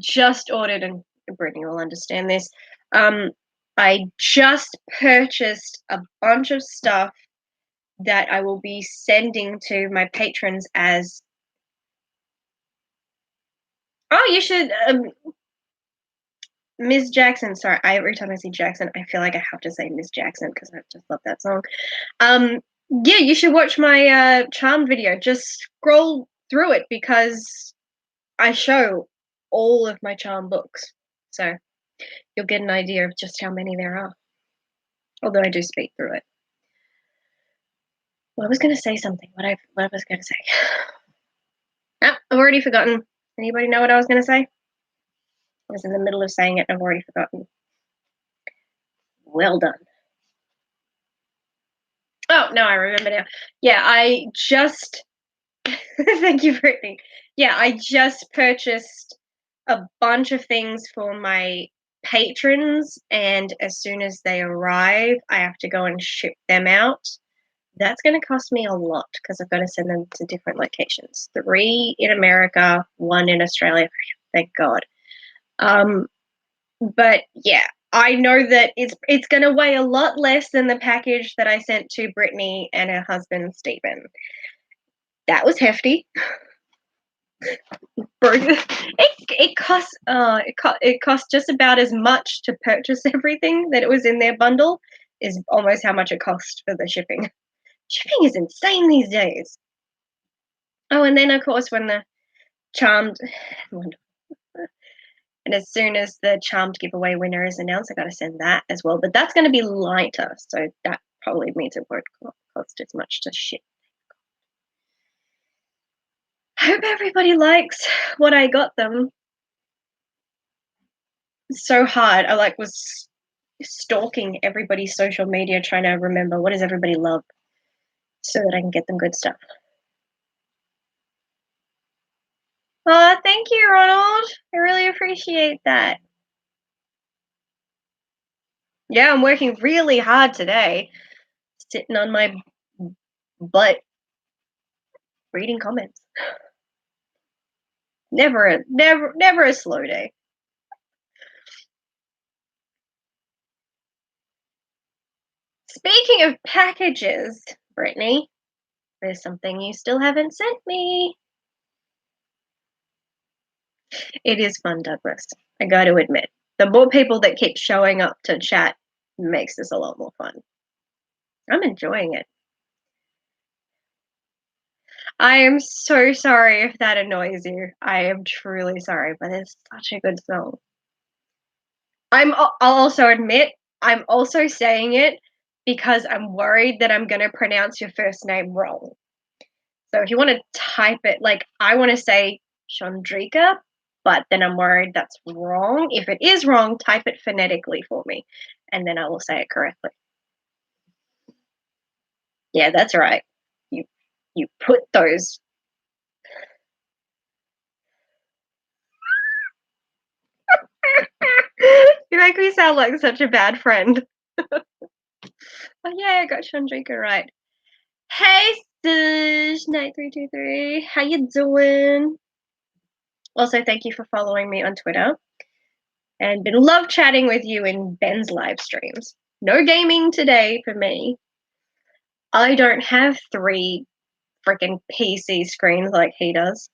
just ordered, and Brittany will understand this. Um, I just purchased a bunch of stuff that I will be sending to my patrons as. Oh, you should, Ms. Jackson. Sorry, every time I see Jackson, I feel like I have to say Miss Jackson because I just love that song. Um, yeah, you should watch my Charmed video. Just scroll through it because I show all of my charm books, so you'll get an idea of just how many there are. Although I do speak through it. Well, I was going to say something. What I was going to say? Ah, I've already forgotten. Anybody know what I was going to say? I was in the middle of saying it. And I've already forgotten. Well done. Oh no, I remember now. Yeah, I just thank you, Brittany. Yeah, I just purchased a bunch of things for my patrons, and as soon as they arrive, I have to go and ship them out. That's going to cost me a lot because I've got to send them to different locations. 3 in America, 1 in Australia. Thank God. Um, but yeah, I know that it's going to weigh a lot less than the package that I sent to Brittany and her husband Stephen. That was hefty. It cost just about as much to purchase everything that it was in their bundle is almost how much it cost for the shipping. Shipping is insane these days. Oh, and then of course when the charmed and as soon as the charmed giveaway winner is announced, I got to send that as well. But that's going to be lighter, so that probably means it won't cost as much to ship. Hope everybody likes what I got them. It's so hard. I like was stalking everybody's social media trying to remember what does everybody love so that I can get them good stuff. Oh, thank you, Ronald. I really appreciate that. Yeah, I'm working really hard today, sitting on my butt reading comments. Never a slow day. Speaking of packages, Brittany, there's something you still haven't sent me. It is fun, Douglas. I got to admit. The more people that keep showing up to chat makes this a lot more fun. I'm enjoying it. I am so sorry if that annoys you. I am truly sorry, but it's such a good song. I'll also admit, I'm also saying it because I'm worried that I'm going to pronounce your first name wrong. So if you want to type it, like I want to say Chandrika, but then I'm worried that's wrong. If it is wrong, type it phonetically for me, and then I will say it correctly. Yeah, that's right. You put those. You make me sound like such a bad friend. Oh yeah, I got Chandrika right. Hey, Stush9323, how you doing? Also, thank you for following me on Twitter, and been love chatting with you in Ben's live streams. No gaming today for me. I don't have 3 freaking PC screens like he does.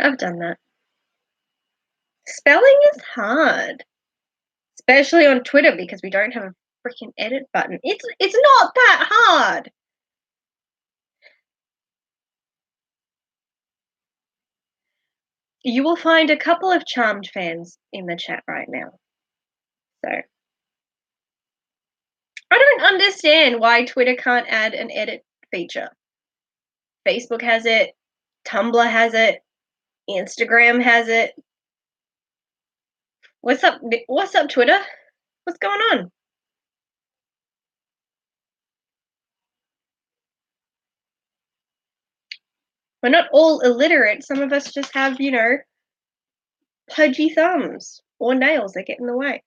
I've done that. Spelling is hard, especially on Twitter because we don't have a freaking edit button. It's not that hard. You will find a couple of Charmed fans in the chat right now. So I don't understand why Twitter can't add an edit feature. Facebook has it, Tumblr has it, Instagram has it. What's up? What's up, Twitter? What's going on? We're not all illiterate. Some of us just have, pudgy thumbs or nails that get in the way.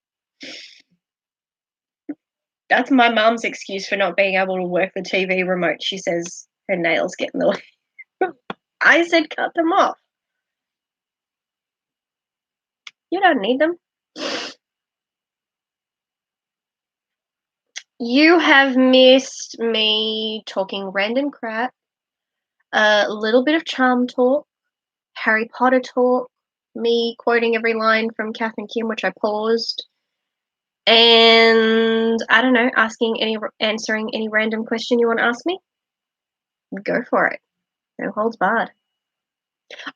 That's my mom's excuse for not being able to work the TV remote. She says her nails get in the way. I said cut them off. You don't need them. You have missed me talking random crap, a little bit of charm talk, Harry Potter talk, me quoting every line from Kath and Kim, which I paused, and I don't know, answering any random question you want to ask me. Go for it. No holds barred.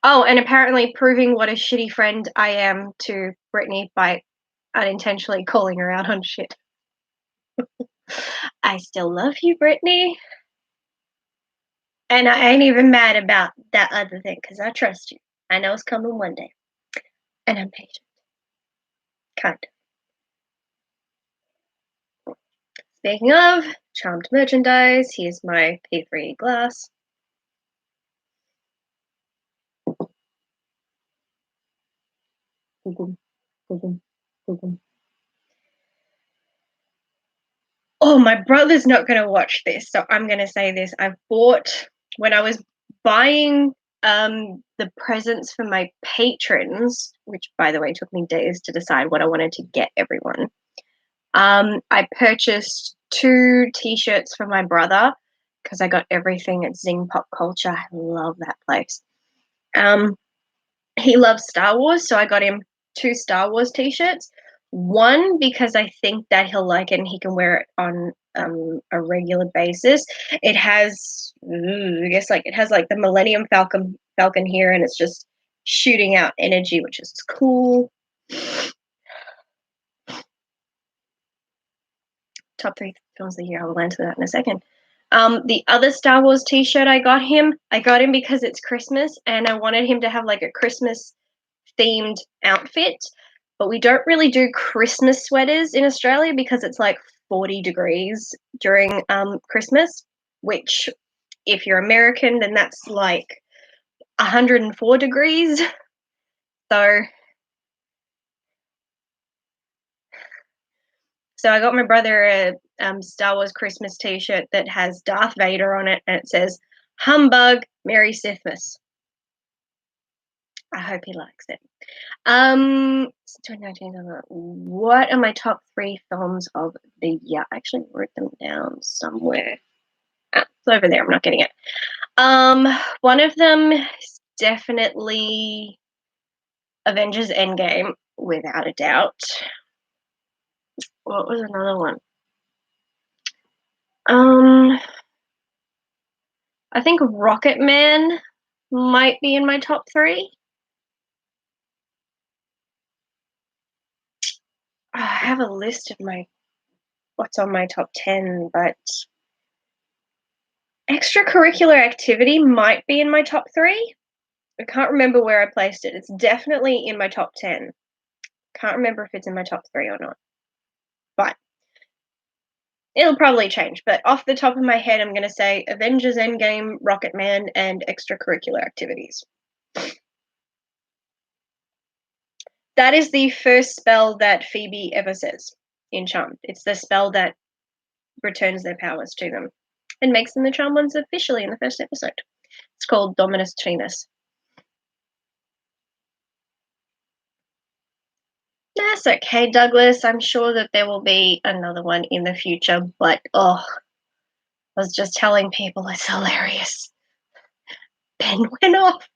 Oh, and apparently proving what a shitty friend I am to Brittany by unintentionally calling her out on shit. I still love you, Brittany. And I ain't even mad about that other thing because I trust you. I know it's coming one day. And I'm patient. Kind of. Speaking of charmed merchandise, here's my P3 glass. Oh, my brother's not going to watch this, so I'm going to say this. When I was buying the presents for my patrons, which by the way took me days to decide what I wanted to get everyone. I purchased 2 t-shirts for my brother because I got everything at Zing Pop Culture. I love that place. He loves Star Wars, so I got him 2 Star Wars t-shirts. One because I think that he'll like it and he can wear it on a regular basis. It has, it has like the Millennium Falcon here, and it's just shooting out energy, which is cool. Top 3 films of the year. I will answer that in a second. The other Star Wars t-shirt I got him because it's Christmas and I wanted him to have like a Christmas themed outfit, but we don't really do Christmas sweaters in Australia because it's like 40 degrees during Christmas, which if you're American, then that's like 104 degrees. So I got my brother a Star Wars Christmas T-shirt that has Darth Vader on it, and it says "Humbug, Merry Sithmas." I hope he likes it. 2019. What are my top 3 films of the year? I actually wrote them down somewhere. It's over there. I'm not getting it. One of them is definitely Avengers Endgame, without a doubt. What was another one? I think Rocket Man might be in my top 3. I have a list of what's on my top 10, but extracurricular activity might be in my top 3. I can't remember where I placed it. It's definitely in my top 10. Can't remember if it's in my top 3 or not. But it'll probably change. But off the top of my head, I'm going to say Avengers Endgame, Rocket Man, and extracurricular activities. That is the first spell that Phoebe ever says in Charmed. It's the spell that returns their powers to them and makes them the Charmed Ones officially in the first episode. It's called Dominus Trinus. That's okay, Douglas. I'm sure that there will be another one in the future, but I was just telling people it's hilarious. Ben went off.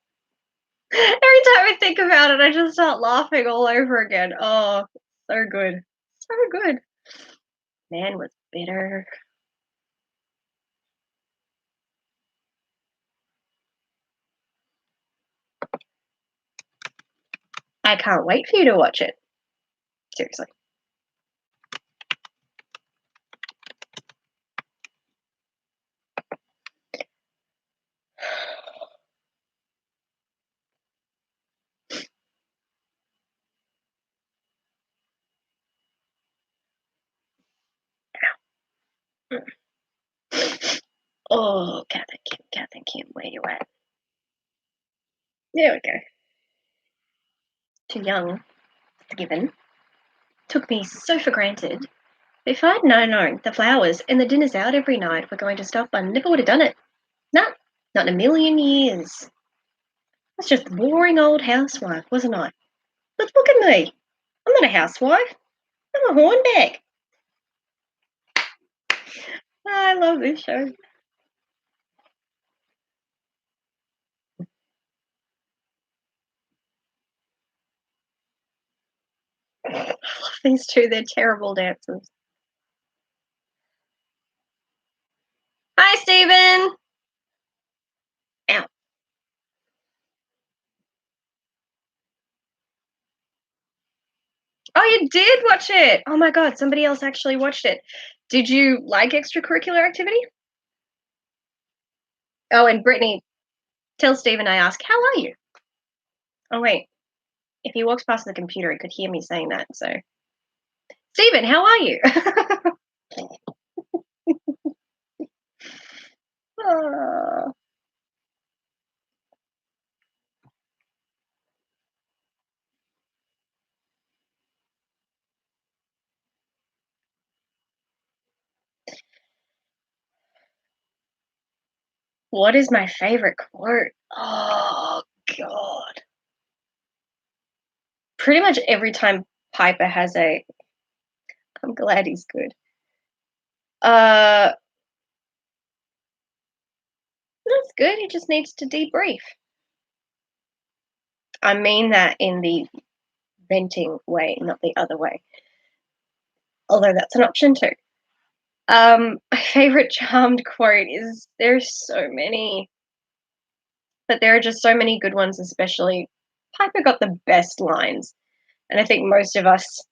Every time I think about it, I just start laughing all over again. Oh, so good. So good. Man was bitter. I can't wait for you to watch it. Seriously. Oh, Captain Kim, where you at? There we go. Too young, given. Took me so for granted. If I'd known the flowers and the dinners out every night were going to stop, I never would have done it. No, not in a million years. I was just a boring old housewife, wasn't I? But look at me. I'm not a housewife. I'm a hornbag. I love this show. I love these two. They're terrible dancers. Hi, Stephen. Ow. Oh, you did watch it. Oh my God, somebody else actually watched it. Did you like extracurricular activity? Oh, and Brittany, tell Stephen I ask, how are you? Oh, wait. If he walks past the computer, he could hear me saying that. So, Stephen, how are you? Oh, what is my favorite quote? Oh, God. Pretty much every time Piper has a, I'm glad he's good. That's good. He just needs to debrief. I mean that in the venting way, not the other way. Although that's an option too. My favorite Charmed quote is there's so many, but there are just so many good ones, especially Piper got the best lines. And I think most of us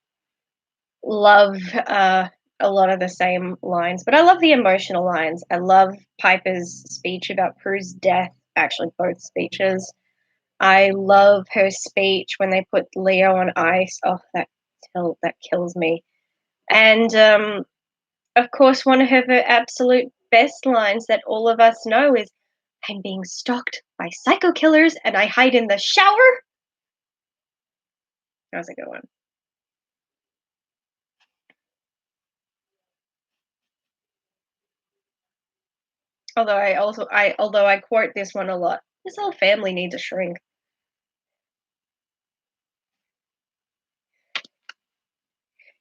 love a lot of the same lines, but I love the emotional lines. I love Piper's speech about Prue's death, actually, both speeches. I love her speech when they put Leo on ice. Oh, that kills me. And of course, one of her absolute best lines that all of us know is, "I'm being stalked by psycho killers and I hide in the shower." That was a good one. Although I quote this one a lot, "This whole family needs a shrink."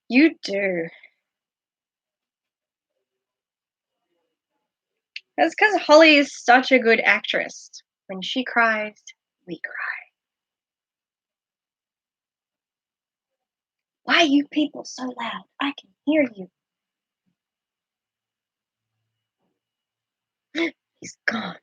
You do. That's because Holly is such a good actress. When she cries, we cry. "Why are you people so loud? I can hear you." He's gone.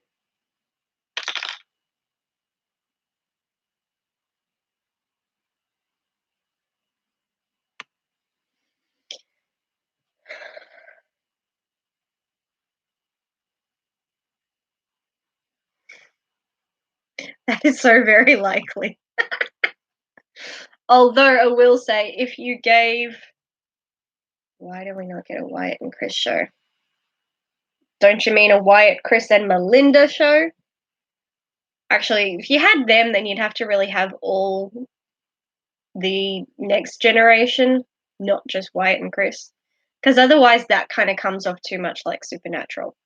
That is so very likely. Although I will say, if you gave, why do we not get a Wyatt and Chris show? Don't you mean a Wyatt, Chris, and Melinda show? Actually, if you had them, then you'd have to really have all the next generation, not just Wyatt and Chris. Because otherwise, that kind of comes off too much like Supernatural.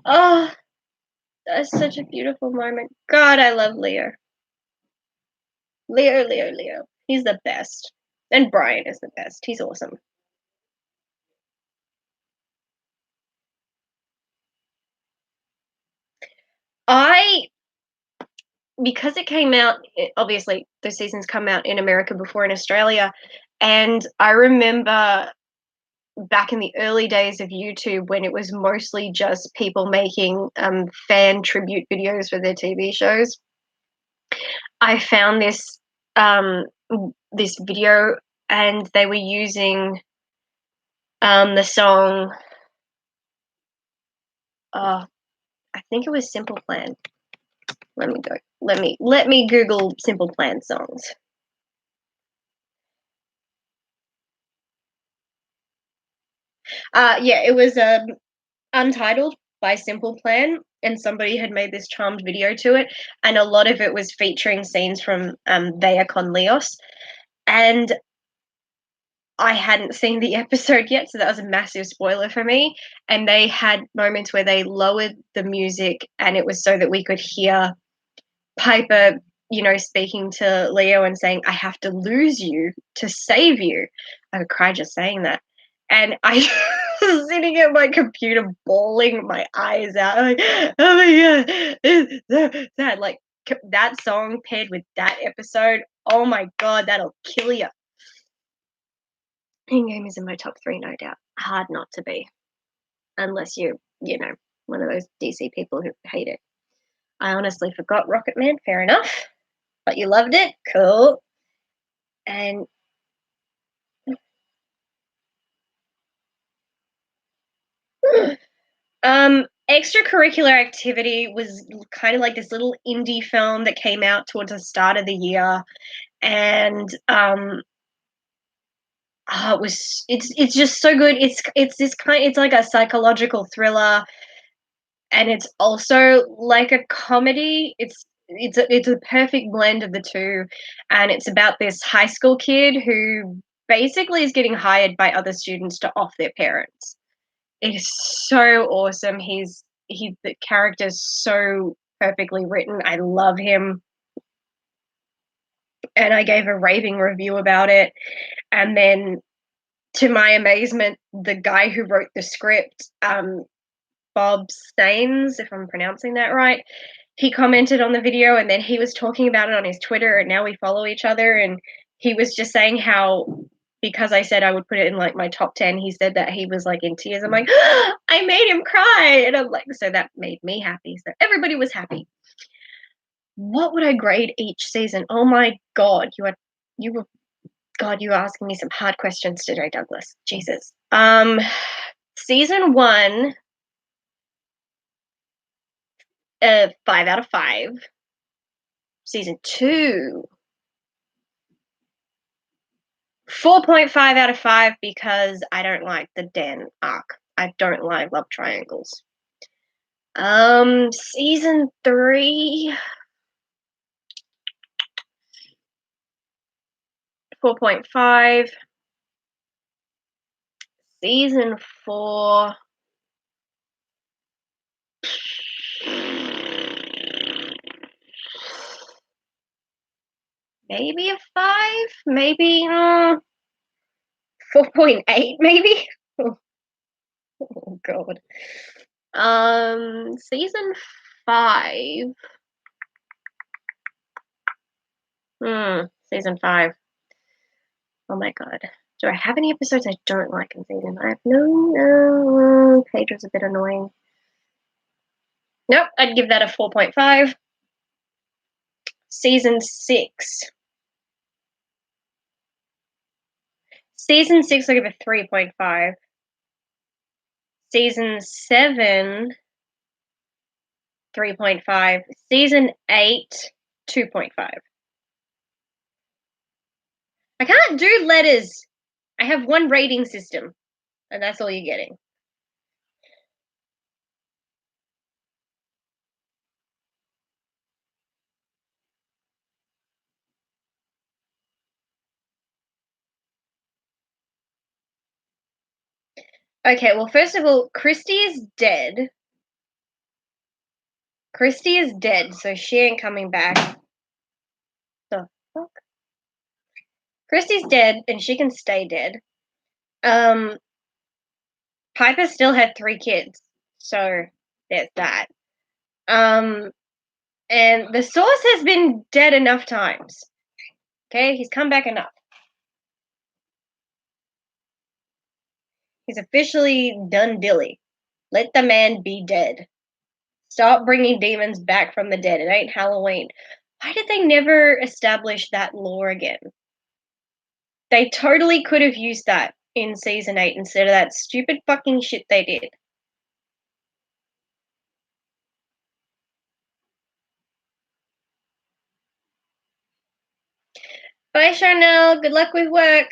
Oh, that's such a beautiful moment. God, I love Leo. Leo, Leo, Leo. He's the best. And Brian is the best. He's awesome. I because it came out, obviously the seasons come out in America before in Australia, and I remember back in the early days of YouTube when it was mostly just people making fan tribute videos for their TV shows. I found um, this video, and they were using the song. Uh, I think it was Simple Plan. Let me go. Let me Google Simple Plan songs. Yeah, it was Untitled by Simple Plan, and somebody had made this charmed video to it, and a lot of it was featuring scenes from Vea con Leos, and I hadn't seen the episode yet, so that was a massive spoiler for me. And they had moments where they lowered the music, and it was so that we could hear Piper, speaking to Leo and saying, "I have to lose you to save you." I would cry just saying that. And I was sitting at my computer bawling my eyes out, like, "Oh my god, it's so sad." Like, that song paired with that episode, oh my god, that'll kill you. In-game is in my top 3, no doubt. Hard not to be, unless you're, one of those DC people who hate it. I honestly forgot Rocket Man, fair enough. But you loved it? Cool. And extracurricular activity was kind of like this little indie film that came out towards the start of the year, and it's just so good. It's like a psychological thriller, and it's also like a comedy. It's a perfect blend of the two, and it's about this high school kid who basically is getting hired by other students to off their parents. It is so awesome. The character's so perfectly written. I love him, and I gave a raving review about it. And then, to my amazement, the guy who wrote the script, Bob Staines, if I'm pronouncing that right, he commented on the video, and then he was talking about it on his Twitter, and now we follow each other, and he was just saying how, because I said I would put it in like my top 10, he said that he was like in tears. I'm like, I made him cry. And I'm like, so that made me happy. So everybody was happy. What would I grade each season? Oh my God. You were asking me some hard questions today, Douglas. Jesus. Season one, 5 out of 5. Season two, 4.5 out of 5 because I don't like the Dan arc. I don't like love triangles. Season 3, 4.5. Season 4, maybe a 5, maybe 4.8, maybe. Oh god. Season 5. Season 5. Oh my god. Do I have any episodes I don't like in season 5? No. Pedro's a bit annoying. Nope, I'd give that a 4.5. Season 6. Season 6, I'll give a 3.5. Season 7, 3.5. Season 8, 2.5. I can't do letters. I have one rating system, and that's all you're getting. Okay, well, first of all, Christy is dead. Christy is dead, so she ain't coming back. The fuck? Christy's dead, and she can stay dead. Piper still had 3 kids, so there's that. And the Source has been dead enough times. Okay, he's come back enough. He's officially done Billy. Let the man be dead. Stop bringing demons back from the dead. It ain't Halloween. Why did they never establish that lore again? They totally could have used that in season 8 instead of that stupid fucking shit they did. Bye, Charnel. Good luck with work.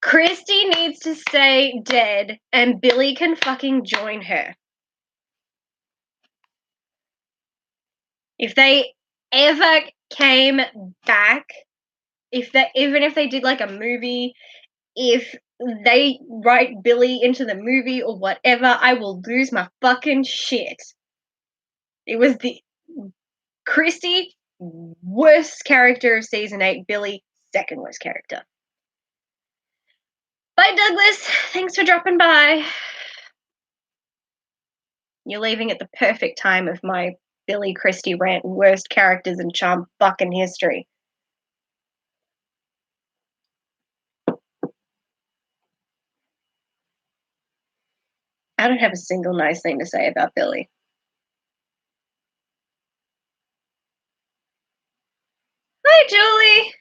Christy needs to stay dead, and Billy can fucking join her. If they ever came back, even if they did like a movie, if they write Billy into the movie or whatever, I will lose my fucking shit. It was the Christy, worst character of season 8, Billy, second worst character. Bye, Douglas. Thanks for dropping by. You're leaving at the perfect time of my Billy Christie rant, worst characters in charm fucking history. I don't have a single nice thing to say about Billy. Hi, Julie.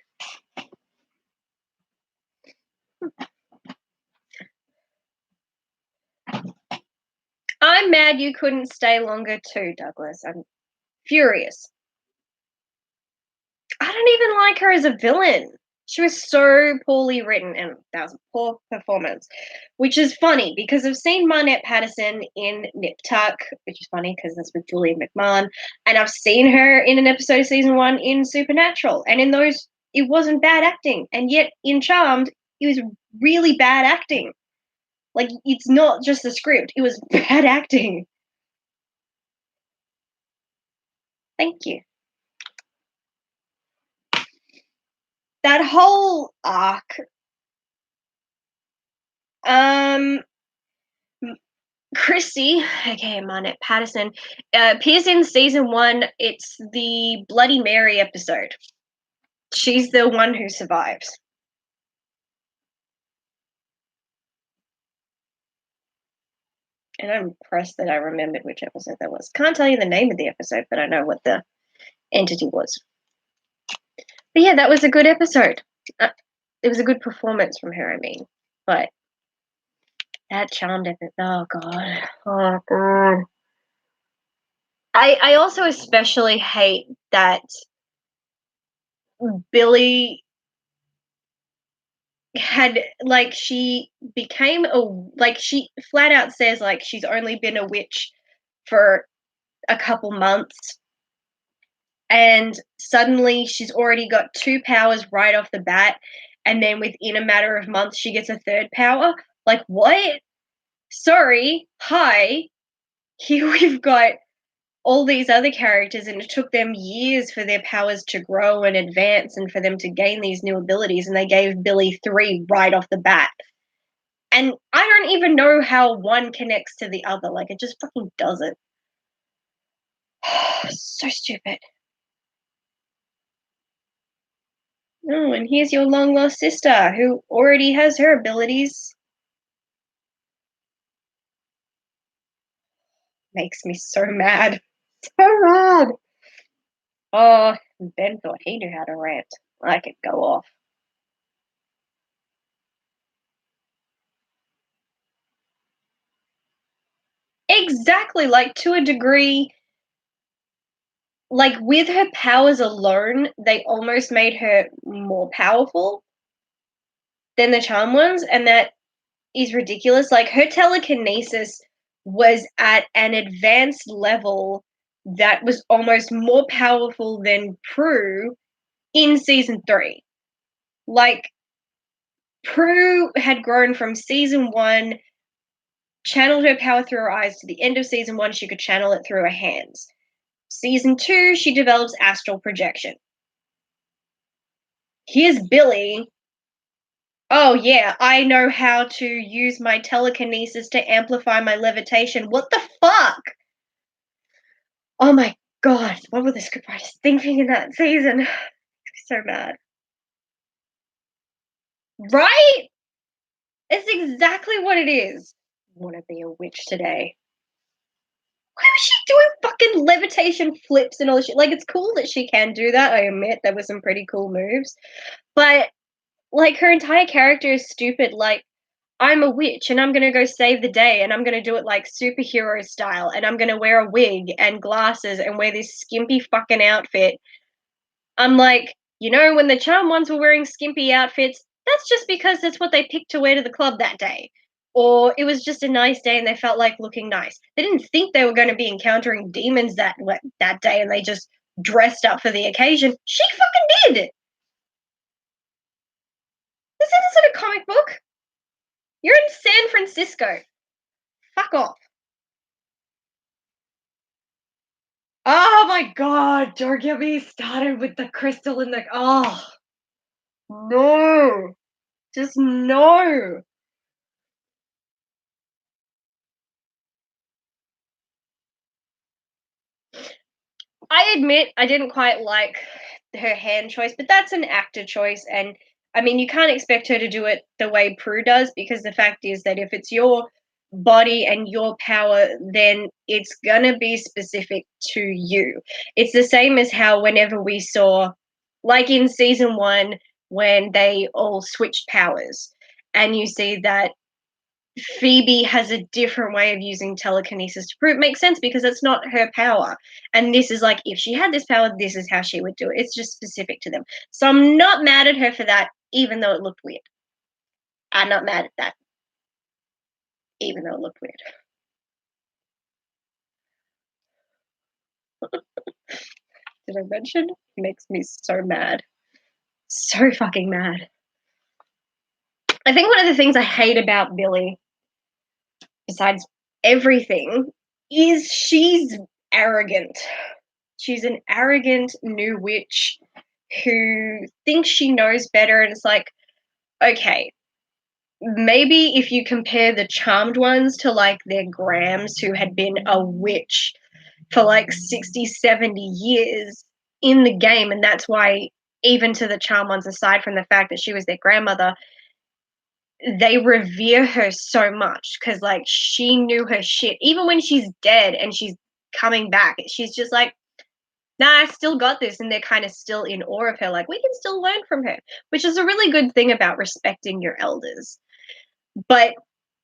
I'm mad you couldn't stay longer too, Douglas. I'm furious. I don't even like her as a villain. She was so poorly written, and that was a poor performance. Which is funny because I've seen Marnette Patterson in Nip Tuck, which is funny because that's with Julia McMahon, and I've seen her in an episode of season 1 in Supernatural, and in those it wasn't bad acting, and yet in Charmed it was really bad acting. Like, it's not just the script; it was bad acting. Thank you. That whole arc, Chrissy, aka Marnette Patterson, appears in season 1. It's the Bloody Mary episode. She's the one who survives. And I'm impressed that I remembered which episode that was. Can't tell you the name of the episode, but I know what the entity was. But yeah, that was a good episode. It was a good performance from her, I mean. But that Charmed episode, oh god. Oh god. I also especially hate that Billy had like she became a like she flat out says like she's only been a witch for a couple months, and suddenly she's already got two powers right off the bat, and then within a matter of months she gets a third power. Like what? Sorry, hi. Here we've got all these other characters, and it took them years for their powers to grow and advance and for them to gain these new abilities, and they gave Billy three right off the bat. And I don't even know how one connects to the other. Like, it just fucking doesn't. So stupid. Oh, and here's your long lost sister who already has her abilities. Makes me so mad. So mad. Oh, Ben thought he knew how to rant. I could go off. Exactly, like to a degree, like with her powers alone, they almost made her more powerful than the charm ones, and that is ridiculous. Like her telekinesis was at an advanced level that was almost more powerful than Prue in season 3. Like Prue had grown from season 1, channeled her power through her eyes, to the end of season 1 she could channel it through her hands. Season 2 she develops astral projection. Here's Billy. Oh yeah, I know how to use my telekinesis to amplify my levitation. What the fuck? Oh my god, what were the scriptwriters thinking in that season? So mad. Right? It's exactly what it is. Wanna be a witch today. Why was she doing fucking levitation flips and all this shit? Like, it's cool that she can do that, I admit, there were some pretty cool moves. But, like, her entire character is stupid, like, I'm a witch and I'm gonna go save the day and I'm gonna do it like superhero style and I'm gonna wear a wig and glasses and wear this skimpy fucking outfit. I'm like, when the charm ones were wearing skimpy outfits, that's just because that's what they picked to wear to the club that day. Or it was just a nice day and they felt like looking nice. They didn't think they were going to be encountering demons that day and they just dressed up for the occasion. She fucking did. This isn't a comic book. You're in San Francisco. Fuck off. Oh my god, don't get me started with the crystal in the. Oh, no. Just no. I admit I didn't quite like her hand choice, but that's an actor choice. And I mean, you can't expect her to do it the way Prue does because the fact is that if it's your body and your power, then it's gonna be specific to you. It's the same as how whenever we saw, like in season 1, when they all switched powers, and you see that Phoebe has a different way of using telekinesis to prove. It makes sense because it's not her power. And this is like, if she had this power, this is how she would do it. It's just specific to them. So I'm not mad at her for that, even though it looked weird. I'm not mad at that, even though it looked weird. Did I mention? It makes me so mad. So fucking mad. I think one of the things I hate about Billy, besides everything, is she's arrogant. She's an arrogant new witch who thinks she knows better, and it's like, okay, maybe if you compare the charmed ones to like their grams who had been a witch for like 60, 70 years in the game, and that's why even to the charmed ones, aside from the fact that she was their grandmother, they revere her so much because like she knew her shit. Even when she's dead and she's coming back, she's just like, nah, I still got this. And they're kind of still in awe of her. Like, we can still learn from her, which is a really good thing about respecting your elders. But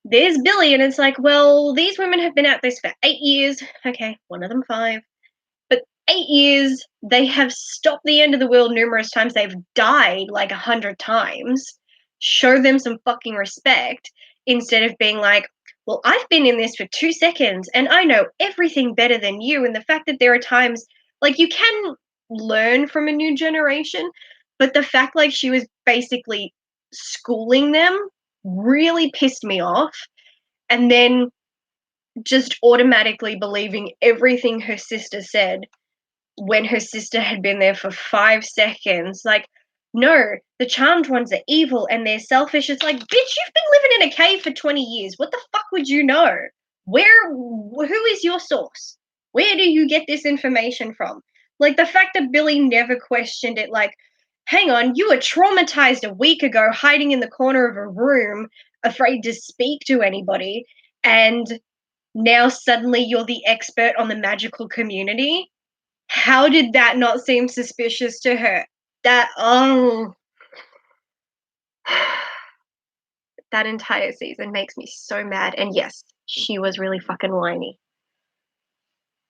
there's Billy, and it's like, well, these women have been at this for 8 years. Okay, one of them 5. But 8 years. They have stopped the end of the world numerous times. They've died like 100 times. Show them some fucking respect instead of being like, well, I've been in this for 2 seconds and I know everything better than you. And the fact that there are times like you can learn from a new generation, but the fact like she was basically schooling them really pissed me off. And then just automatically believing everything her sister said when her sister had been there for 5 seconds. Like, no, the charmed ones are evil and they're selfish. It's like, bitch, you've been living in a cave for 20 years. What the fuck would you know? Who is your source? Where do you get this information from? Like, the fact that Billy never questioned it, like, hang on, you were traumatized a week ago, hiding in the corner of a room, afraid to speak to anybody, and now suddenly you're the expert on the magical community. How did that not seem suspicious to her? That that entire season makes me so mad. And yes, she was really fucking whiny.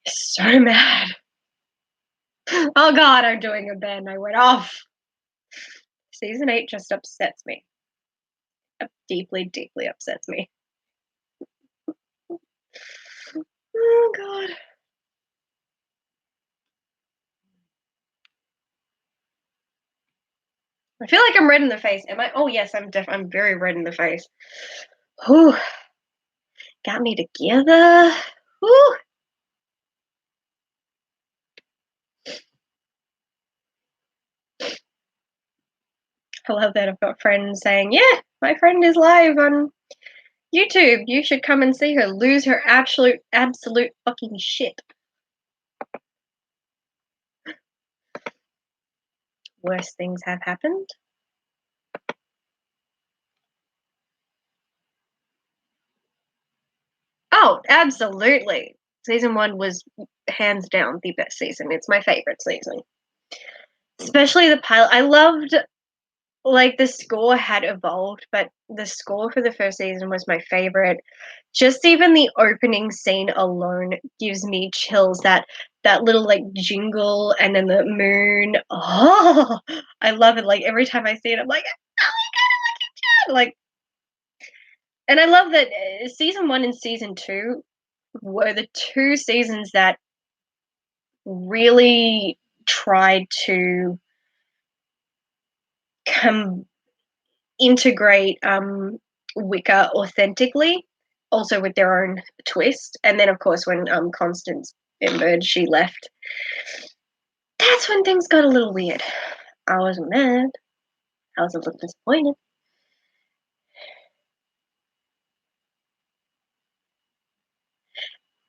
So mad. Oh god, I'm doing a bend. I went off. Season 8 just upsets me. It deeply, deeply upsets me. Oh god. I feel like I'm red in the face. Am I? Oh yes, I'm very red in the face. Whew. Got me together. Whew. I love that I've got friends saying, yeah, my friend is live on YouTube. You should come and see her lose her absolute fucking shit. Worse things have happened. Oh, absolutely. Season 1 was hands down the best season. It's my favorite season. Especially the pilot. I loved, like, the score had evolved, but the score for the first season was my favorite. Just even the opening scene alone gives me chills. That little like jingle and then the moon. Oh, I love it. Like every time I see it, I'm like, oh my god, like. And I love that season 1 and season 2 were the two seasons that really tried to come integrate Wicca authentically, also with their own twist. And then, of course, when Constance emerged, she left. That's when things got a little weird. I wasn't mad. I was a little disappointed.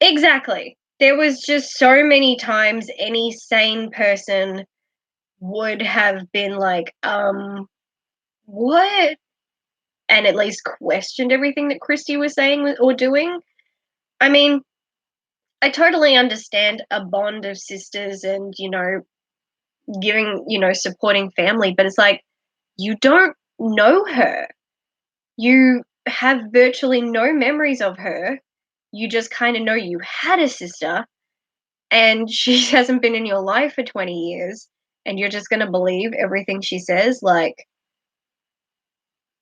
Exactly. There was just so many times any sane person would have been like, what? And at least questioned everything that Christy was saying or doing. I mean, I totally understand a bond of sisters and, giving, supporting family, but it's like, you don't know her. You have virtually no memories of her. You just kind of know you had a sister and she hasn't been in your life for 20 years and you're just going to believe everything she says. Like,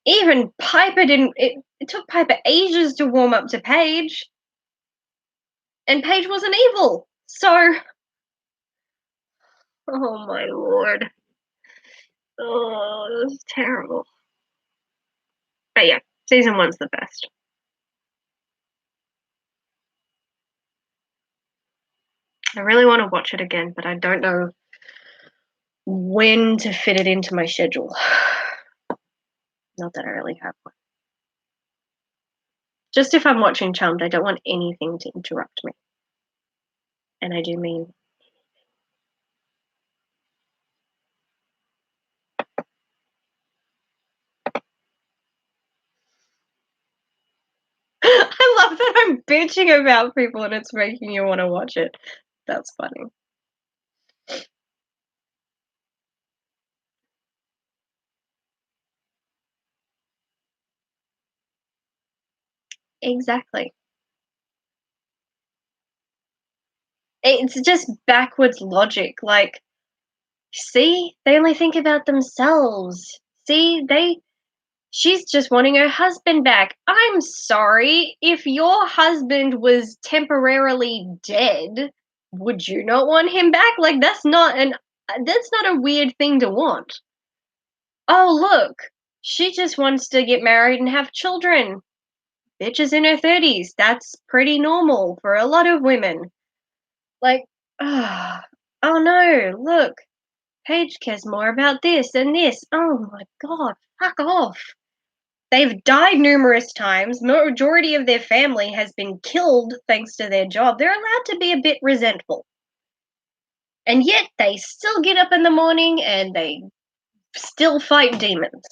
even Piper didn't, it took Piper ages to warm up to Paige, and Paige wasn't evil. So, oh my lord. Oh, this is terrible. But yeah, season 1's the best. I really want to watch it again, but I don't know when to fit it into my schedule. Not that I really have one. Just if I'm watching Charmed, I don't want anything to interrupt me. And I do mean. I love that I'm bitching about people and it's making you want to watch it. That's funny. Exactly. It's just backwards logic. Like, see, they only think about themselves. See, she's just wanting her husband back. I'm sorry, if your husband was temporarily dead, would you not want him back? Like, that's not a weird thing to want. Oh, look, she just wants to get married and have children. Bitch is in her 30s. That's pretty normal for a lot of women. Like, oh, oh no, look, Paige cares more about this and this. Oh my god, fuck off. They've died numerous times. Majority of their family has been killed thanks to their job. They're allowed to be a bit resentful. And yet they still get up in the morning and they still fight demons.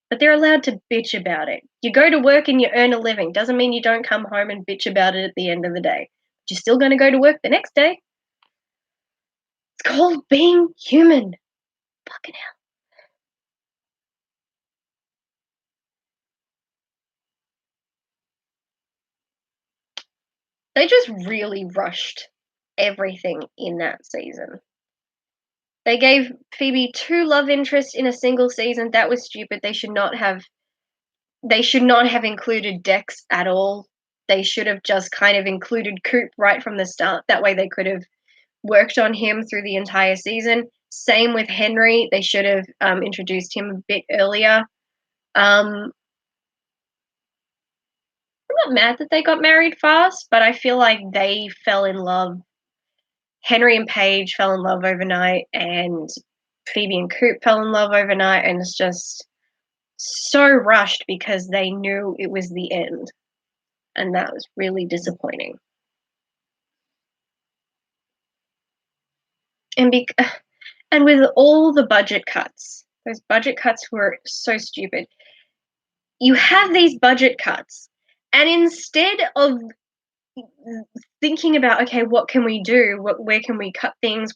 But they're allowed to bitch about it. You go to work and you earn a living. Doesn't mean you don't come home and bitch about it at the end of the day. But you're still going to go to work the next day. It's called being human. Fucking hell. They just really rushed everything in that season. They gave Phoebe two love interests in a single season. That was stupid. They should not have included Dex at all. They should have just kind of included Coop right from the start. That way they could have worked on him through the entire season. Same with Henry. They should have introduced him a bit earlier. I'm not mad that they got married fast, but I feel like they fell in love. Henry and Paige fell in love overnight, and Phoebe and Coop fell in love overnight, and it's just so rushed because they knew it was the end, and that was really disappointing. And and with all the budget cuts, those budget cuts were so stupid. You have these budget cuts, and instead of thinking about, okay, what can we do, where can we cut things,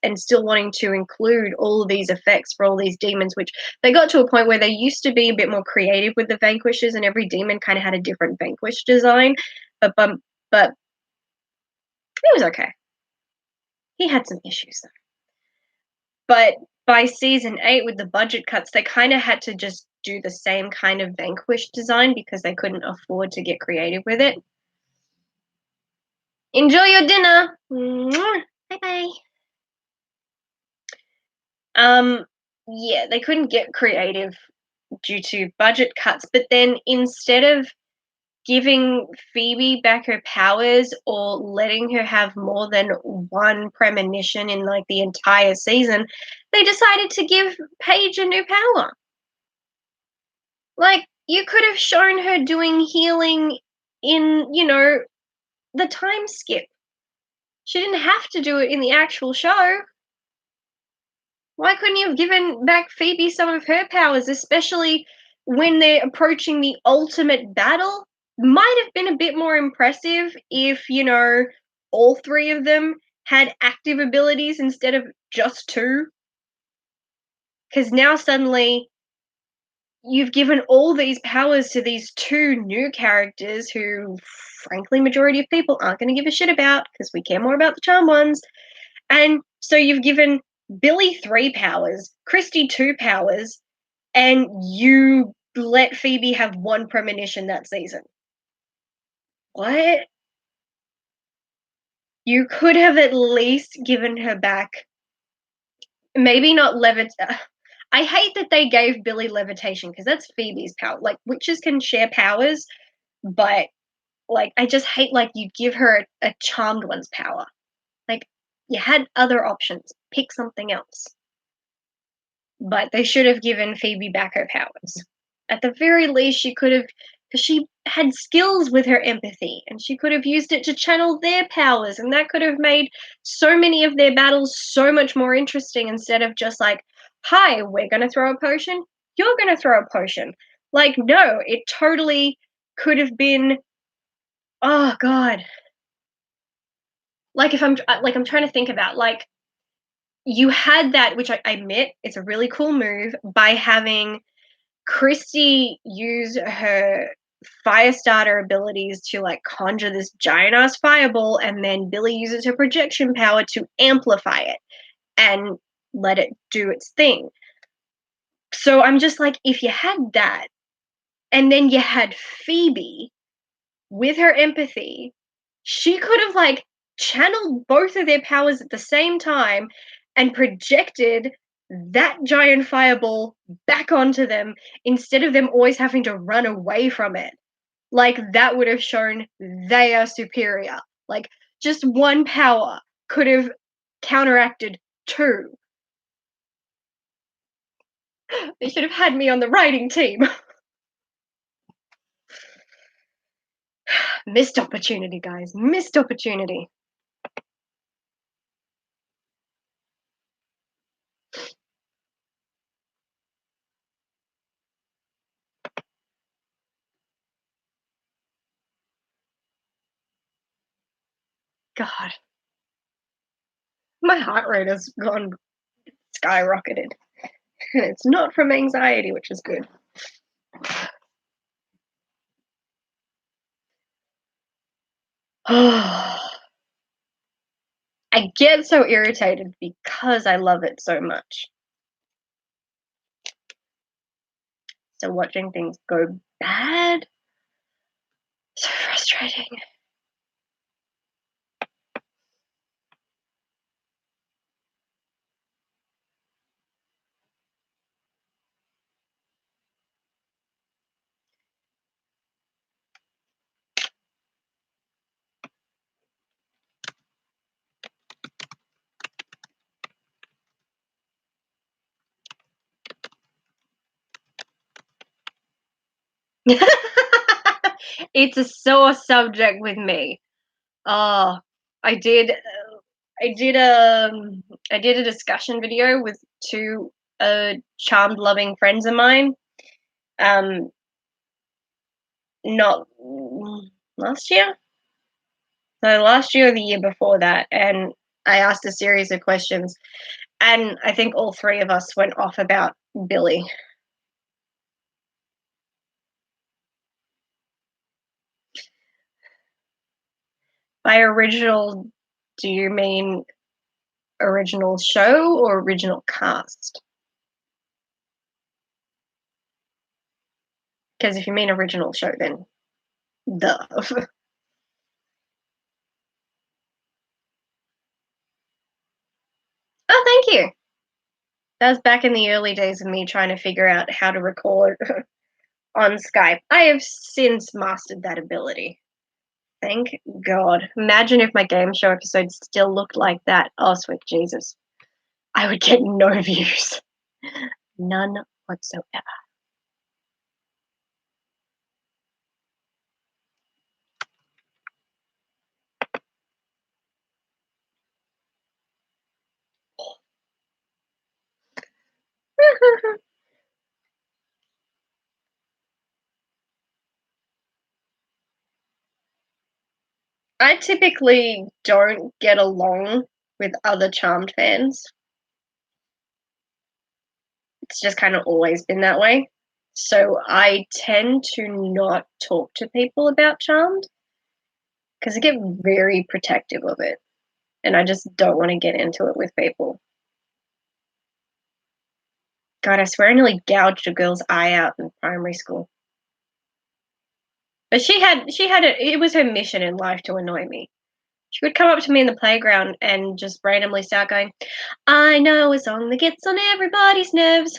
and still wanting to include all of these effects for all these demons, which they got to a point where they used to be a bit more creative with the vanquishes, and every demon kind of had a different vanquish design, but it was okay. He had some issues though. But by season 8, with the budget cuts, they kind of had to just do the same kind of vanquish design because they couldn't afford to get creative with it. Enjoy your dinner. Bye bye. Um, yeah, they couldn't get creative due to budget cuts, but then instead of giving Phoebe back her powers or letting her have more than one premonition in like the entire season, they decided to give Paige a new power. Like, you could have shown her doing healing in, the time skip. She didn't have to do it in the actual show. Why couldn't you have given back Phoebe some of her powers, especially when they're approaching the ultimate battle? Might have been a bit more impressive if, all three of them had active abilities instead of just two. Because now suddenly you've given all these powers to these two new characters who, frankly, majority of people aren't going to give a shit about because we care more about the charm ones. And so you've given Billy 3 powers, Christy 2 powers, and you let Phoebe have one premonition that season. What? You could have at least given her back, maybe not I hate that they gave Billy levitation because that's Phoebe's power. Like, witches can share powers, but like, I just hate like you give her a charmed one's power. Like, you had other options. Pick something else. But they should have given Phoebe back her powers. At the very least, she could have, because she had skills with her empathy, and she could have used it to channel their powers, and that could have made so many of their battles so much more interesting instead of just like, hi, we're going to throw a potion, you're going to throw a potion. Like, no, it totally could have been, oh, God. Like, if I'm trying to think about, like, you had that, which I admit, it's a really cool move by having Christy use her fire starter abilities to like conjure this giant ass fireball, and then Billy uses her projection power to amplify it and let it do its thing. So I'm just like, if you had that, and then you had Phoebe with her empathy, she could have like channeled both of their powers at the same time and projected that giant fireball back onto them instead of them always having to run away from it. Like, that would have shown they are superior. Like, just one power could have counteracted two. They should have had me on the writing team. Missed opportunity, guys. Missed opportunity. God. My heart rate has gone skyrocketed. And it's not from anxiety, which is good. I get so irritated because I love it so much. So watching things go bad, so frustrating. It's a sore subject with me. Oh, I did. I did a. I did a discussion video with two charmed loving friends of mine. Um, not last year. So last year or the year before that, and I asked a series of questions, and I think all three of us went off about Billy. By original, do you mean original show or original cast? Because if you mean original show, then duh. Oh, thank you. That was back in the early days of me trying to figure out how to record on Skype. I have since mastered that ability. Thank God. Imagine if my game show episode still looked like that. Oh, sweet Jesus. I would get no views. None whatsoever. I typically don't get along with other Charmed fans. It's just kind of always been that way. So I tend to not talk to people about Charmed because I get very protective of it. And I just don't want to get into it with people. God, I swear I nearly gouged a girl's eye out in primary school. But it was her mission in life to annoy me. She would come up to me in the playground and just randomly start going, I know a song that gets on everybody's nerves.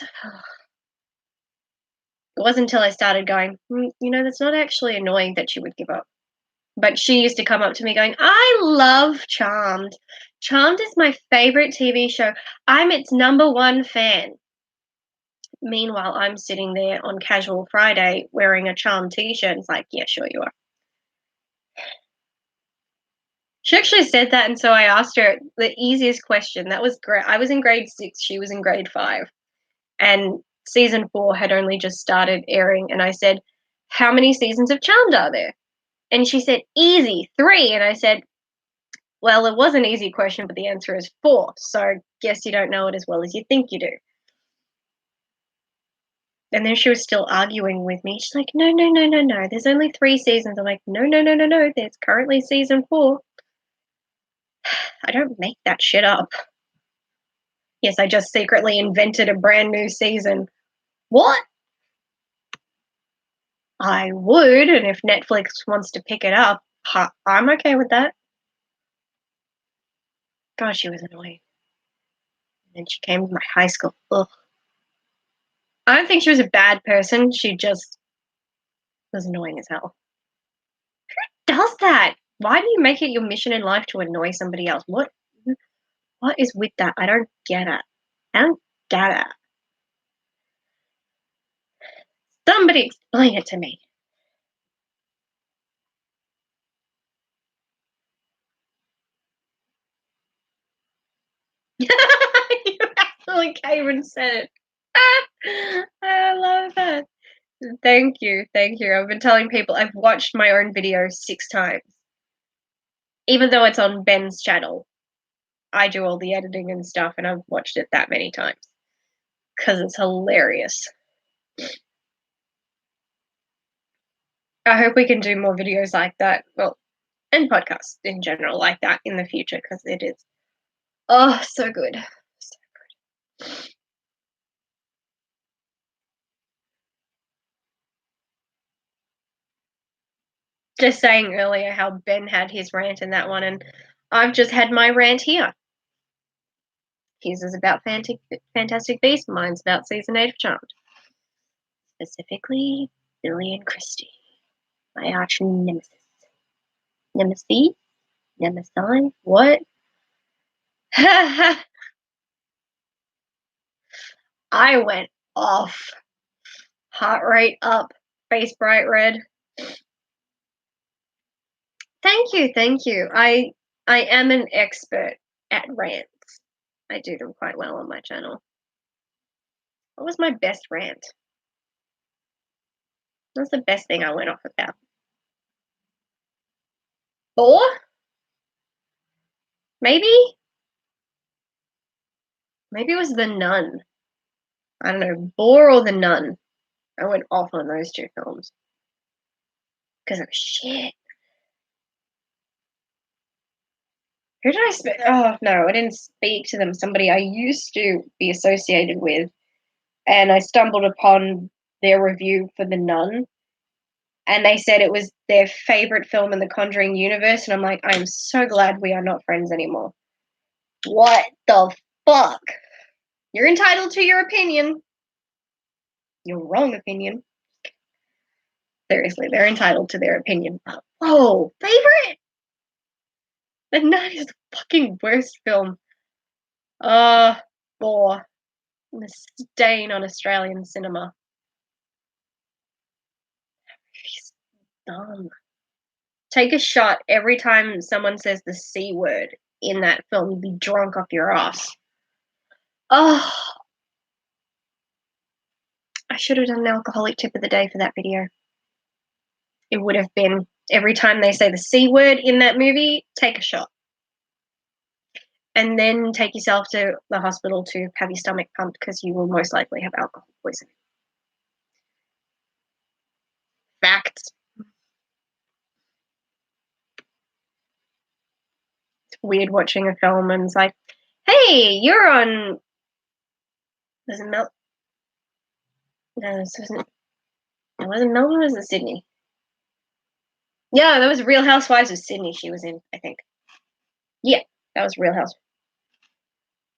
It wasn't until I started going, that's not actually annoying that she would give up. But she used to come up to me going, I love Charmed. Charmed is my favorite TV show. I'm its number one fan. Meanwhile, I'm sitting there on Casual Friday wearing a Charmed t-shirt. It's like, yeah, sure you are. She actually said that, and so I asked her the easiest question. That was great. I was in grade 6, she was in grade 5, and season 4 had only just started airing, and I said, how many seasons of Charmed are there? And she said, easy, 3. And I said, well, it was an easy question, but the answer is 4. So guess you don't know it as well as you think you do. And then she was still arguing with me. She's like, no, no, no, no, no. There's only 3 seasons. I'm like, no, no, no, no, no. There's currently season 4. I don't make that shit up. Yes, I just secretly invented a brand new season. What? I would, and if Netflix wants to pick it up, I'm okay with that. God, she was annoying. And then she came to my high school. Ugh. I don't think she was a bad person. She just was annoying as hell. Who does that? Why do you make it your mission in life to annoy somebody else? What is with that? I don't get it. I don't get it. Somebody explain it to me. You actually came and said it. I love that. Thank you, thank you. I've been telling people I've watched my own video 6 times. Even though it's on Ben's channel, I do all the editing and stuff, and I've watched it that many times because it's hilarious. I hope we can do more videos like that, well, and podcasts in general like that in the future because it is, oh, so good. So good. Just saying earlier how Ben had his rant in that one, and I've just had my rant here. His is about Fantastic Beasts, mine's about season 8 of Charmed. Specifically, Billy and Christy, my arch nemesis. Nemesis? Nemesis? What? I went off. Heart rate up, face bright red. Thank you, thank you. I am an expert at rants. I do them quite well on my channel. What was my best rant? What's the best thing I went off about? Thor? Maybe? Maybe it was The Nun. I don't know, Boar or The Nun. I went off on those 2 films. Because it was shit. Who did I speak? Oh, no, I didn't speak to them. Somebody I used to be associated with. And I stumbled upon their review for The Nun. And they said it was their favorite film in the Conjuring universe. And I'm like, I'm so glad we are not friends anymore. What the fuck? You're entitled to your opinion. Your wrong opinion. Seriously, they're entitled to their opinion. Oh, favorite? The Nun is the fucking worst film. For the stain on Australian cinema. He's dumb. Take a shot every time someone says the C word in that film. You'd be drunk off your ass. Oh, I should have done an alcoholic tip of the day for that video. It would have been every time they say the C word in that movie, take a shot. And then take yourself to the hospital to have your stomach pumped because you will most likely have alcohol poisoning. Facts. It's weird watching a film and it's like, hey, you're on. Was it Mel? No, this wasn't. It wasn't Melbourne. Was it Sydney? Yeah, that was Real Housewives of Sydney. She was in, I think. Yeah, that was Real House.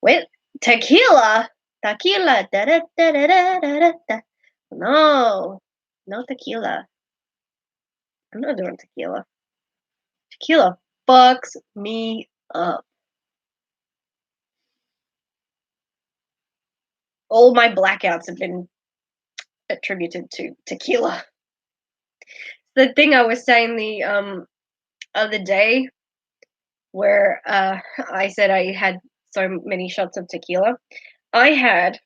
Wait, tequila, tequila, da da da da da da da. No, no tequila. I'm not doing tequila. Tequila fucks me up. All my blackouts have been attributed to tequila. The thing I was saying the other day where I said I had so many shots of tequila. I had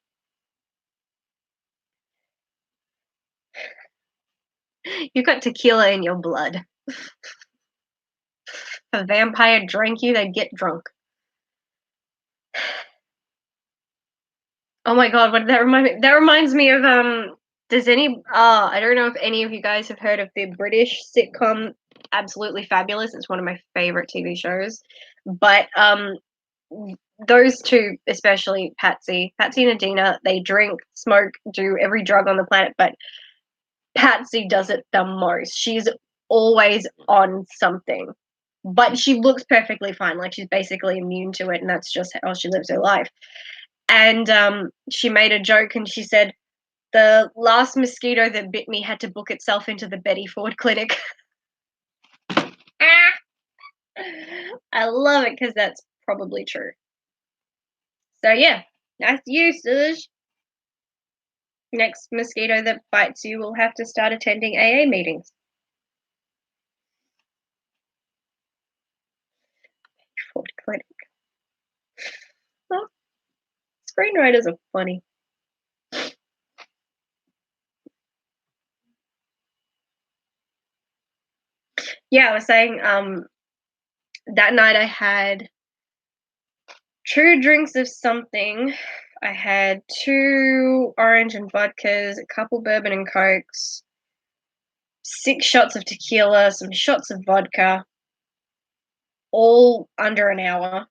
you got tequila in your blood. If a vampire drank you, they'd get drunk. Oh my god, what did that remind me? That reminds me of I don't know if any of you guys have heard of the British sitcom Absolutely Fabulous. It's one of my favorite TV shows. But those two, especially Patsy and Adina, they drink, smoke, do every drug on the planet, but Patsy does it the most. She's always on something. But she looks perfectly fine, like she's basically immune to it, and that's just how she lives her life. And she made a joke and she said, the last mosquito that bit me had to book itself into the Betty Ford clinic. I love it because that's probably true. So yeah, that's you, Suj. Next mosquito that bites you will have to start attending AA meetings. Ford clinic. Well, screenwriters are funny. Yeah, I was saying that night I had 2 drinks of something. I had 2 orange and vodkas, a couple bourbon and cokes, 6 shots of tequila, some shots of vodka, all under an hour.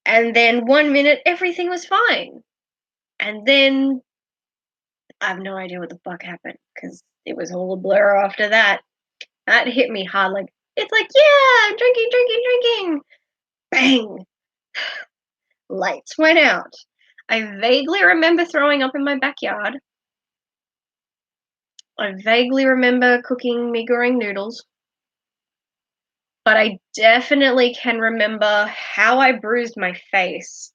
And then 1 minute, everything was fine. And then I have no idea what the fuck happened because it was all a blur after that. That hit me hard. Like, it's like, yeah, I'm drinking, drinking, drinking. Bang. Lights went out. I vaguely remember throwing up in my backyard. I vaguely remember cooking mee goreng noodles. But I definitely can remember how I bruised my face.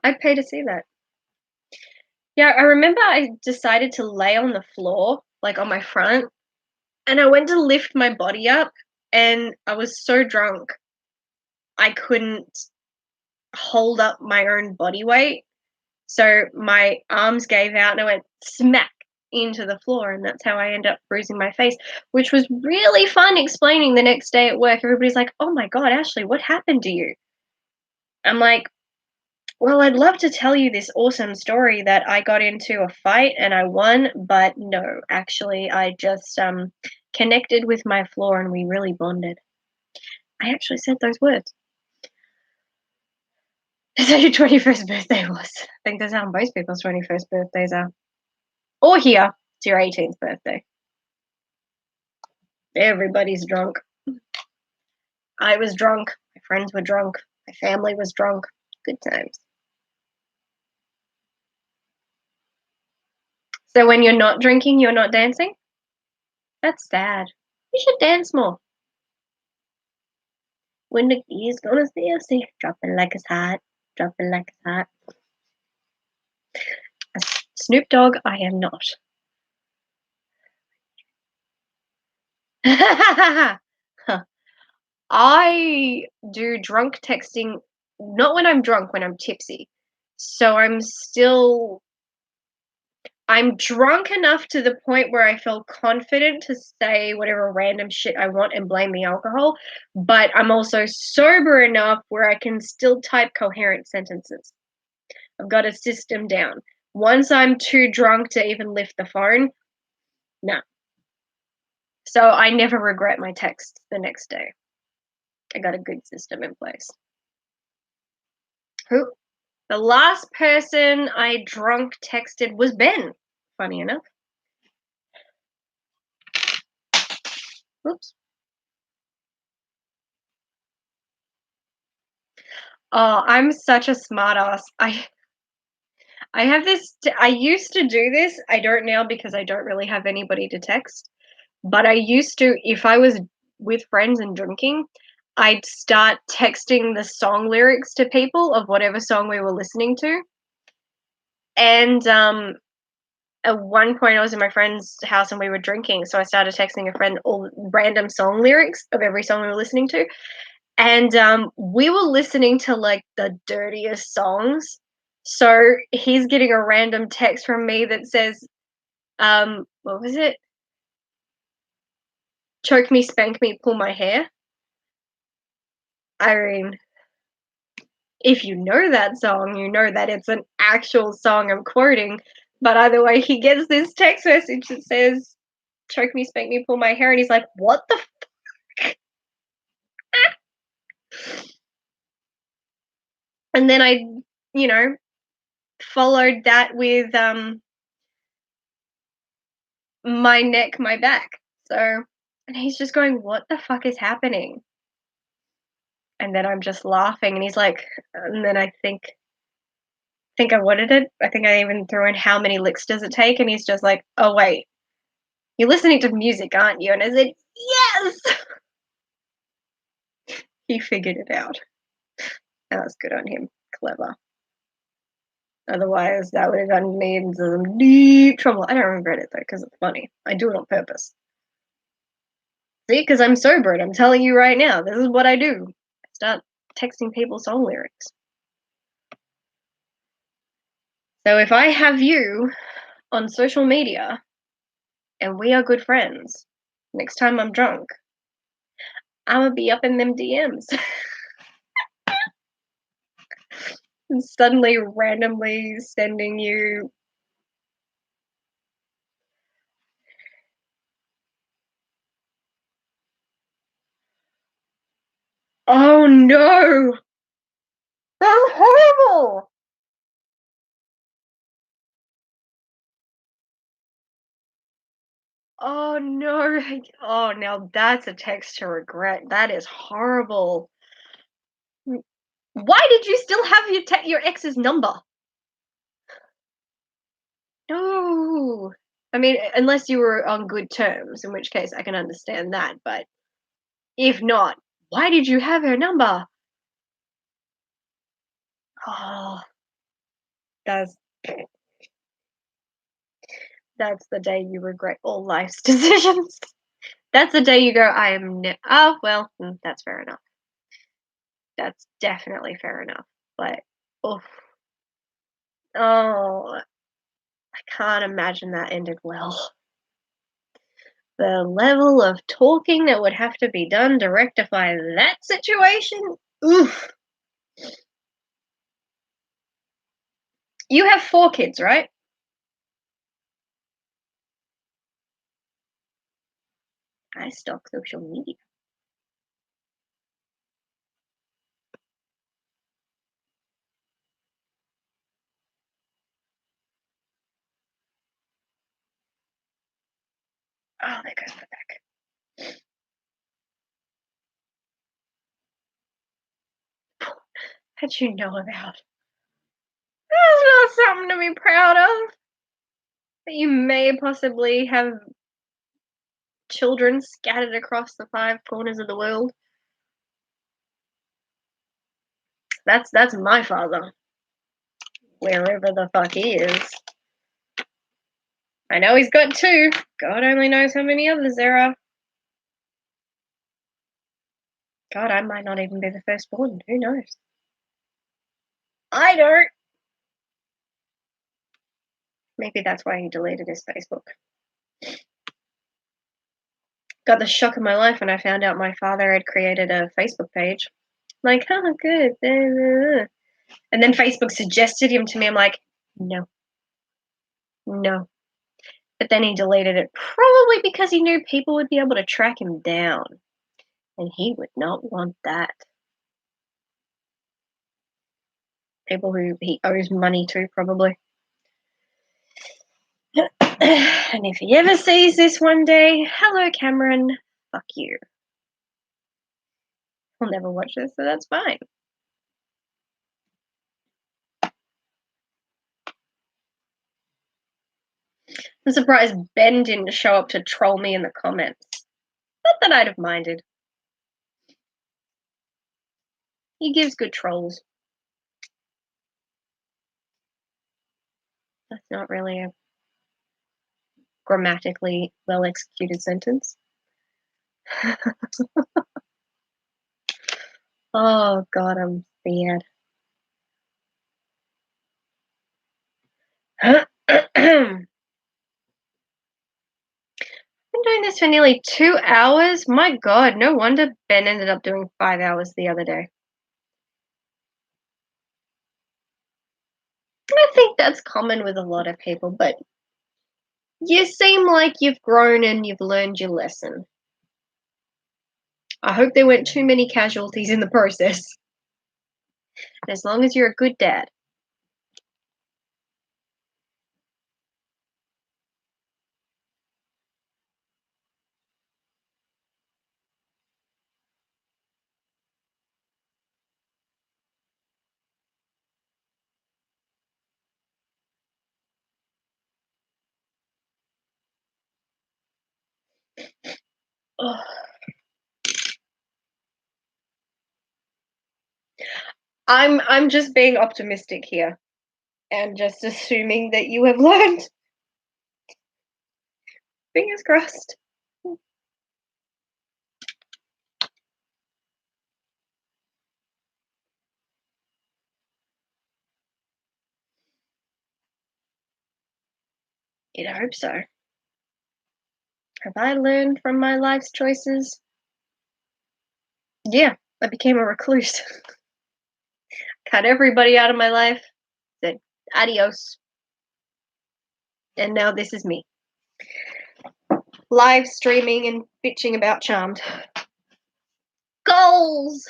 I'd pay to see that. Yeah, I remember I decided to lay on the floor, like on my front, and I went to lift my body up, and I was so drunk, I couldn't hold up my own body weight. So my arms gave out, and I went smack into the floor, and that's how I ended up bruising my face, which was really fun explaining the next day at work. Everybody's like, "Oh my god, Ashley, what happened to you?" I'm like, well, I'd love to tell you this awesome story that I got into a fight and I won, but no, actually, I just connected with my floor and we really bonded. I actually said those words. That's how your 21st birthday was. I think that's how most people's 21st birthdays are. Or here, it's your 18th birthday. Everybody's drunk. I was drunk. My friends were drunk. My family was drunk. Good times. So when you're not drinking, you're not dancing? That's sad. You should dance more. When the bees gonna see us, see, dropping like it's hot, dropping like it's hot. Snoop Dogg, I am not. I do drunk texting, not when I'm drunk, when I'm tipsy. So I'm drunk enough to the point where I feel confident to say whatever random shit I want and blame the alcohol, but I'm also sober enough where I can still type coherent sentences. I've got a system down. Once I'm too drunk to even lift the phone, no. So I never regret my texts the next day. I got a good system in place. Who? The last person I drunk texted was Ben, funny enough. Oops. Oh, I'm such a smartass. I have this. I used to do this. I don't now because I don't really have anybody to text. But I used to, if I was with friends and drinking, I'd start texting the song lyrics to people of whatever song we were listening to. And at one point, I was in my friend's house and we were drinking, so I started texting a friend all random song lyrics of every song we were listening to. And we were listening to like the dirtiest songs. So he's getting a random text from me that says, what was it? Choke me, spank me, pull my hair. I mean, if you know that song, you know that it's an actual song I'm quoting. But either way, he gets this text message that says, choke me, spank me, pull my hair. And he's like, what the And then I, you know, followed that with my neck, my back. So, and he's just going, what the fuck is happening? And then I'm just laughing, and he's like, and then I wanted it. I think I even threw in how many licks does it take, and he's just like, oh wait, you're listening to music, aren't you? And I said, yes. He figured it out. That was good on him. Clever. Otherwise, that would have gotten me into some deep trouble. I don't regret it though, because it's funny. I do it on purpose. See, because I'm sober and I'm telling you right now, this is what I do. I start texting people song lyrics. So if I have you on social media and we are good friends, next time I'm drunk, I'm gonna be up in them DMs and suddenly randomly sending you. Oh no! That's horrible! Oh no! Oh, now that's a text to regret. That is horrible. Why did you still have your ex's number? No. I mean, unless you were on good terms, in which case I can understand that, but if not, why did you have her number? Oh, that's that's the day you regret all life's decisions. That's the day you go, I am oh, well, that's fair enough. That's definitely fair enough. But, oh, oh, I can't imagine that ended well. The level of talking that would have to be done to rectify that situation, oof. You have 4 kids, right? I stalk social media. Oh, there goes my back. How'd you know about? That's not something to be proud of. That you may possibly have children scattered across the 5 corners of the world. That's my father, wherever the fuck he is. I know he's got 2. God only knows how many others there are. God, I might not even be the firstborn. Who knows? I don't. Maybe that's why he deleted his Facebook. Got the shock of my life when I found out my father had created a Facebook page. Like, oh, good. And then Facebook suggested him to me. I'm like, no, no. But then he deleted it, probably because he knew people would be able to track him down. And he would not want that. People who he owes money to, probably. And if he ever sees this one day, hello, Cameron, fuck you. He'll never watch this, so that's fine. I'm surprised Ben didn't show up to troll me in the comments. Not that I'd have minded. He gives good trolls. That's not really a grammatically well executed sentence. Oh god, I'm scared. Been doing this for nearly 2 hours? My god, no wonder Ben ended up doing 5 hours the other day. I think that's common with a lot of people, but you seem like you've grown and you've learned your lesson. I hope there weren't too many casualties in the process. As long as you're a good dad. Ugh. I'm just being optimistic here and just assuming that you have learned. Fingers crossed. You'd hope so. Have I learned from my life's choices? Yeah, I became a recluse. Cut everybody out of my life. Said adios. And now this is me. Live streaming and bitching about Charmed. Goals!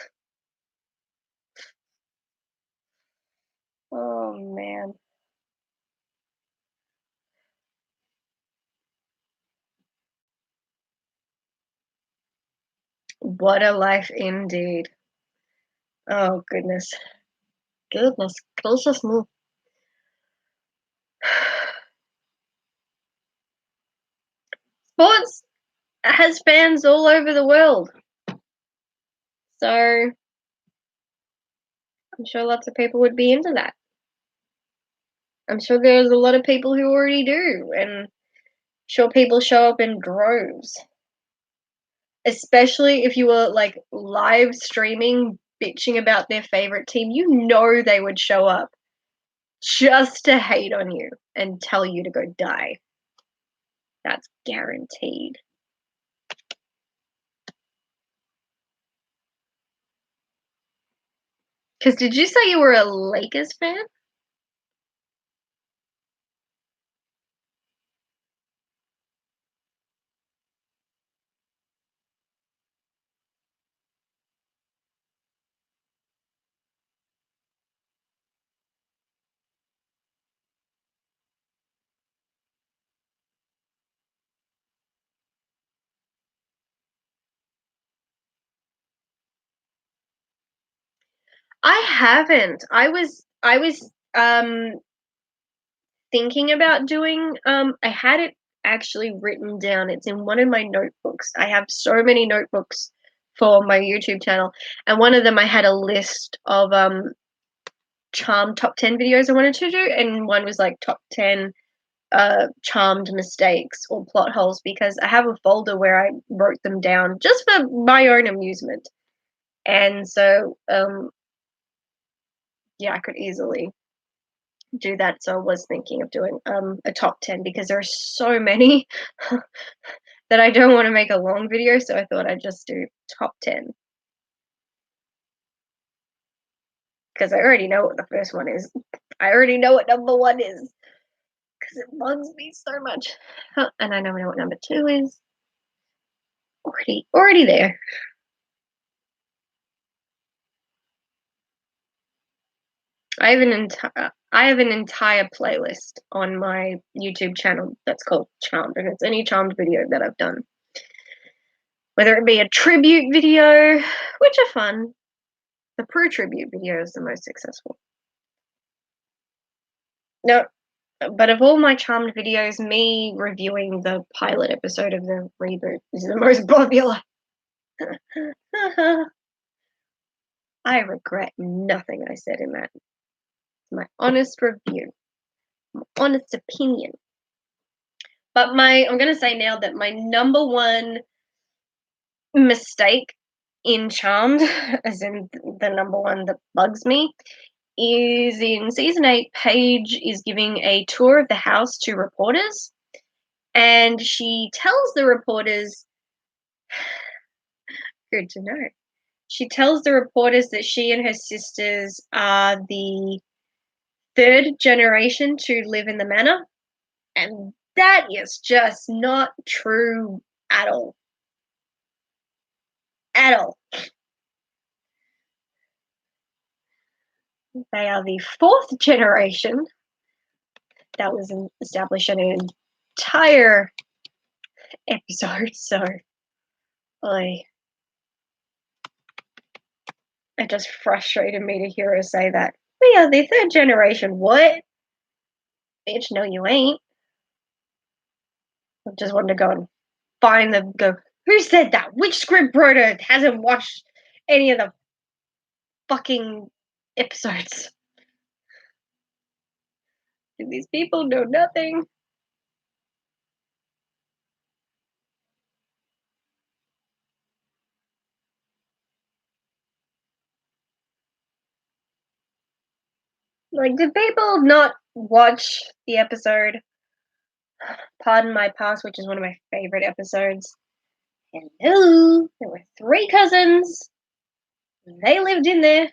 Oh man. What a life indeed. Oh goodness. Goodness gracious me. Sports has fans all over the world. So I'm sure lots of people would be into that. I'm sure there's a lot of people who already do, and sure people show up in droves. Especially if you were like live streaming bitching about their favorite team, you know they would show up just to hate on you and tell you to go die. That's guaranteed. Because did you say you were a Lakers fan? I haven't. I was thinking about doing I had it actually written down. It's in one of my notebooks. I have so many notebooks for my YouTube channel, and one of them I had a list of charm top 10 videos I wanted to do, and one was like top 10 charmed mistakes or plot holes, because I have a folder where I wrote them down just for my own amusement. And so yeah, I could easily do that. So I was thinking of doing a top 10, because there are so many that I don't want to make a long video, so I thought I'd just do top 10, because I already know what the first one is. I already know what number 1 is, because it bugs me so much. And I know what number 2 is. Already there. I have an entire playlist on my YouTube channel that's called Charmed, and it's any Charmed video that I've done. Whether it be a tribute video, which are fun. The Prue tribute video is the most successful. No, but of all my Charmed videos, me reviewing the pilot episode of the reboot is the most popular. I regret nothing I said in that. It's my honest review, my honest opinion. But I'm gonna say now that my number one mistake in Charmed, as in the number one that bugs me, is in season 8. Paige is giving a tour of the house to reporters, and she tells the reporters, good to know, she tells the reporters that she and her sisters are the third generation to live in the manor, and that is just not true at all. At all. They are the fourth generation. That was established in an entire episode, so it just frustrated me to hear her say that. We are the third generation. What? Bitch, no, you ain't. I just wanted to go and find them. Go. Who said that? Which script writer hasn't watched any of the fucking episodes? Do these people know nothing? Like, did people not watch the episode Pardon My Past, which is one of my favorite episodes? Hello, there were three cousins. They lived in there.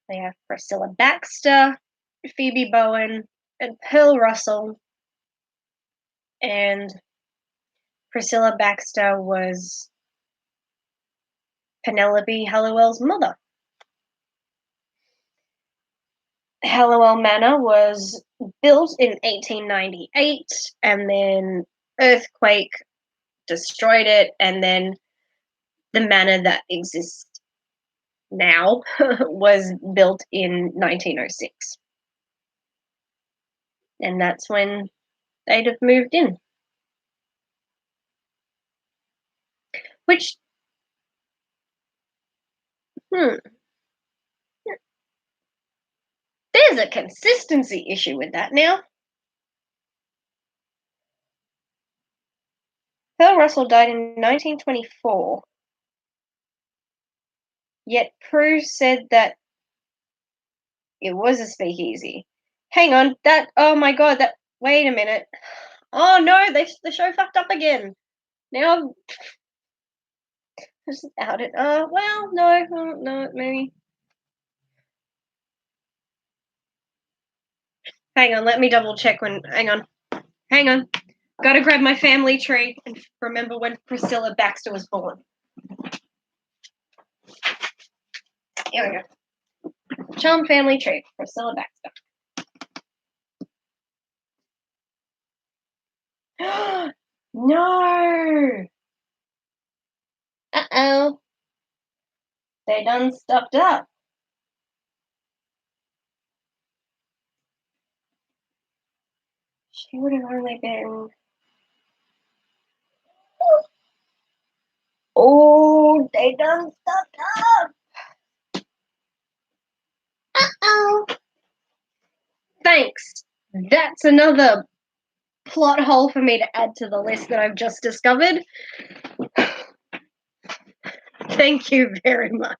They have Priscilla Baxter, Phoebe Bowen, and Pearl Russell. And Priscilla Baxter was Penelope Halliwell's mother. Halliwell Manor was built in 1898, and then earthquake destroyed it, and then the manor that exists now was built in 1906. And that's when they'd have moved in. Which, there's a consistency issue with that now. Pearl Russell died in 1924. Yet Prue said that it was a speakeasy. Hang on, oh my god, wait a minute. Oh no, the show fucked up again. Now, just out it. Well, no, maybe. Hang on, let me double check hang on. Gotta grab my family tree and remember when Priscilla Baxter was born. Here we go. Charm family tree, Priscilla Baxter. No! Uh-oh. They done stuffed up. She would have only been... Oh, they done stuffed up. Uh-oh. Thanks. That's another plot hole for me to add to the list that I've just discovered. Thank you very much.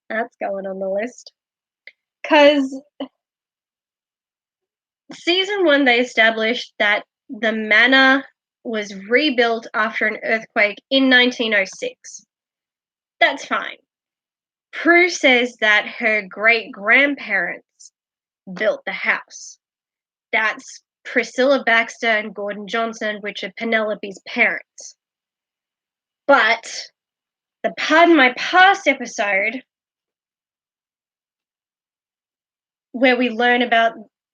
That's going on the list. Because season 1, they established that the manor was rebuilt after an earthquake in 1906. That's fine. Prue says that her great-grandparents built the house. That's Priscilla Baxter and Gordon Johnson, which are Penelope's parents. But the Pardon My Past episode, where we learn about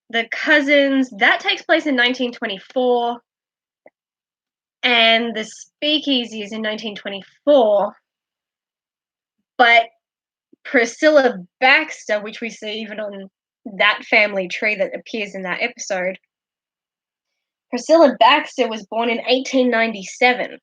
the cousins, that takes place in 1924, and the speakeasy is in 1924. But Priscilla Baxter, which we see even on that family tree that appears in that episode, Priscilla Baxter was born in 1897.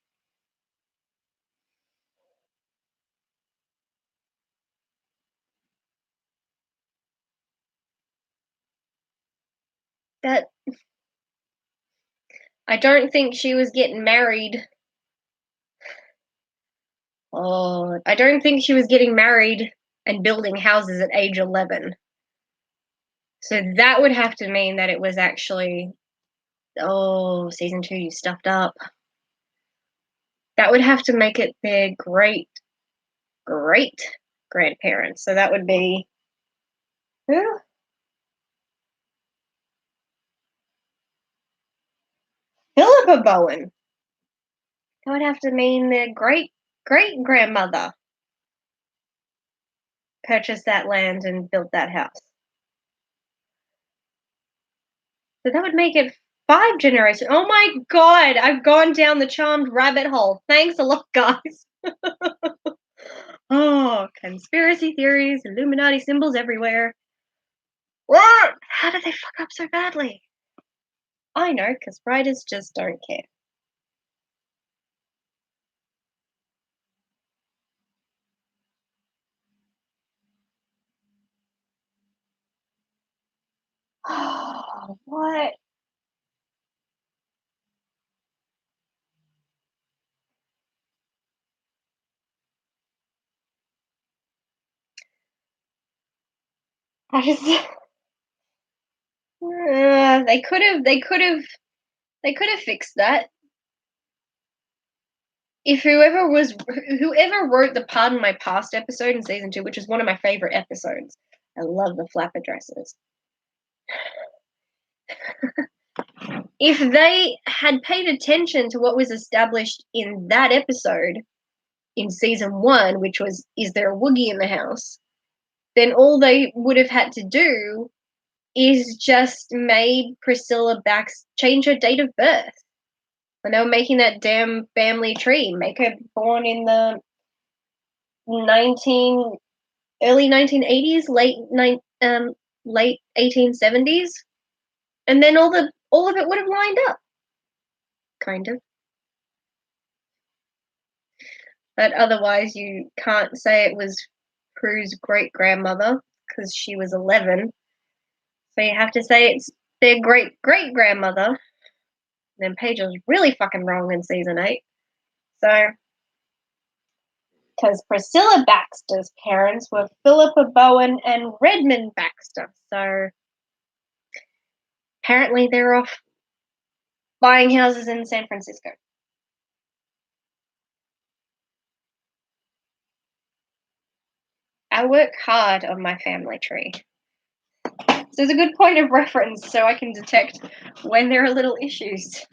That I don't think she was getting married. Oh, I don't think she was getting married and building houses at age 11. So that would have to mean that it was actually, season 2, you stuffed up. That would have to make it their great grandparents. So that would be who? Philippa Bowen. That would have to mean the great grandmother purchased that land and built that house. So that would make it 5 generations. Oh my god, I've gone down the charmed rabbit hole. Thanks a lot, guys. Oh, conspiracy theories, Illuminati symbols everywhere. What? How did they fuck up so badly? I know, because writers just don't care. Oh, what? I just they could have fixed that. If whoever wrote the Pardon My Past episode in season 2, which is one of my favorite episodes. I love the flapper dresses. If they had paid attention to what was established in that episode in season 1, which was, is there a Woogie in the house? Then all they would have had to do is just made Priscilla Bax change her date of birth. When they were making that damn family tree, make her born in the 19 early 1980s, late 1870s, and then all of it would have lined up, kind of. But otherwise, you can't say it was Prue's great grandmother because she was 11. So you have to say it's their great great grandmother. Then Paige was really fucking wrong in season 8. So, because Priscilla Baxter's parents were Philippa Bowen and Redmond Baxter. So, apparently they're off buying houses in San Francisco. I work hard on my family tree. So it's a good point of reference so I can detect when there are little issues.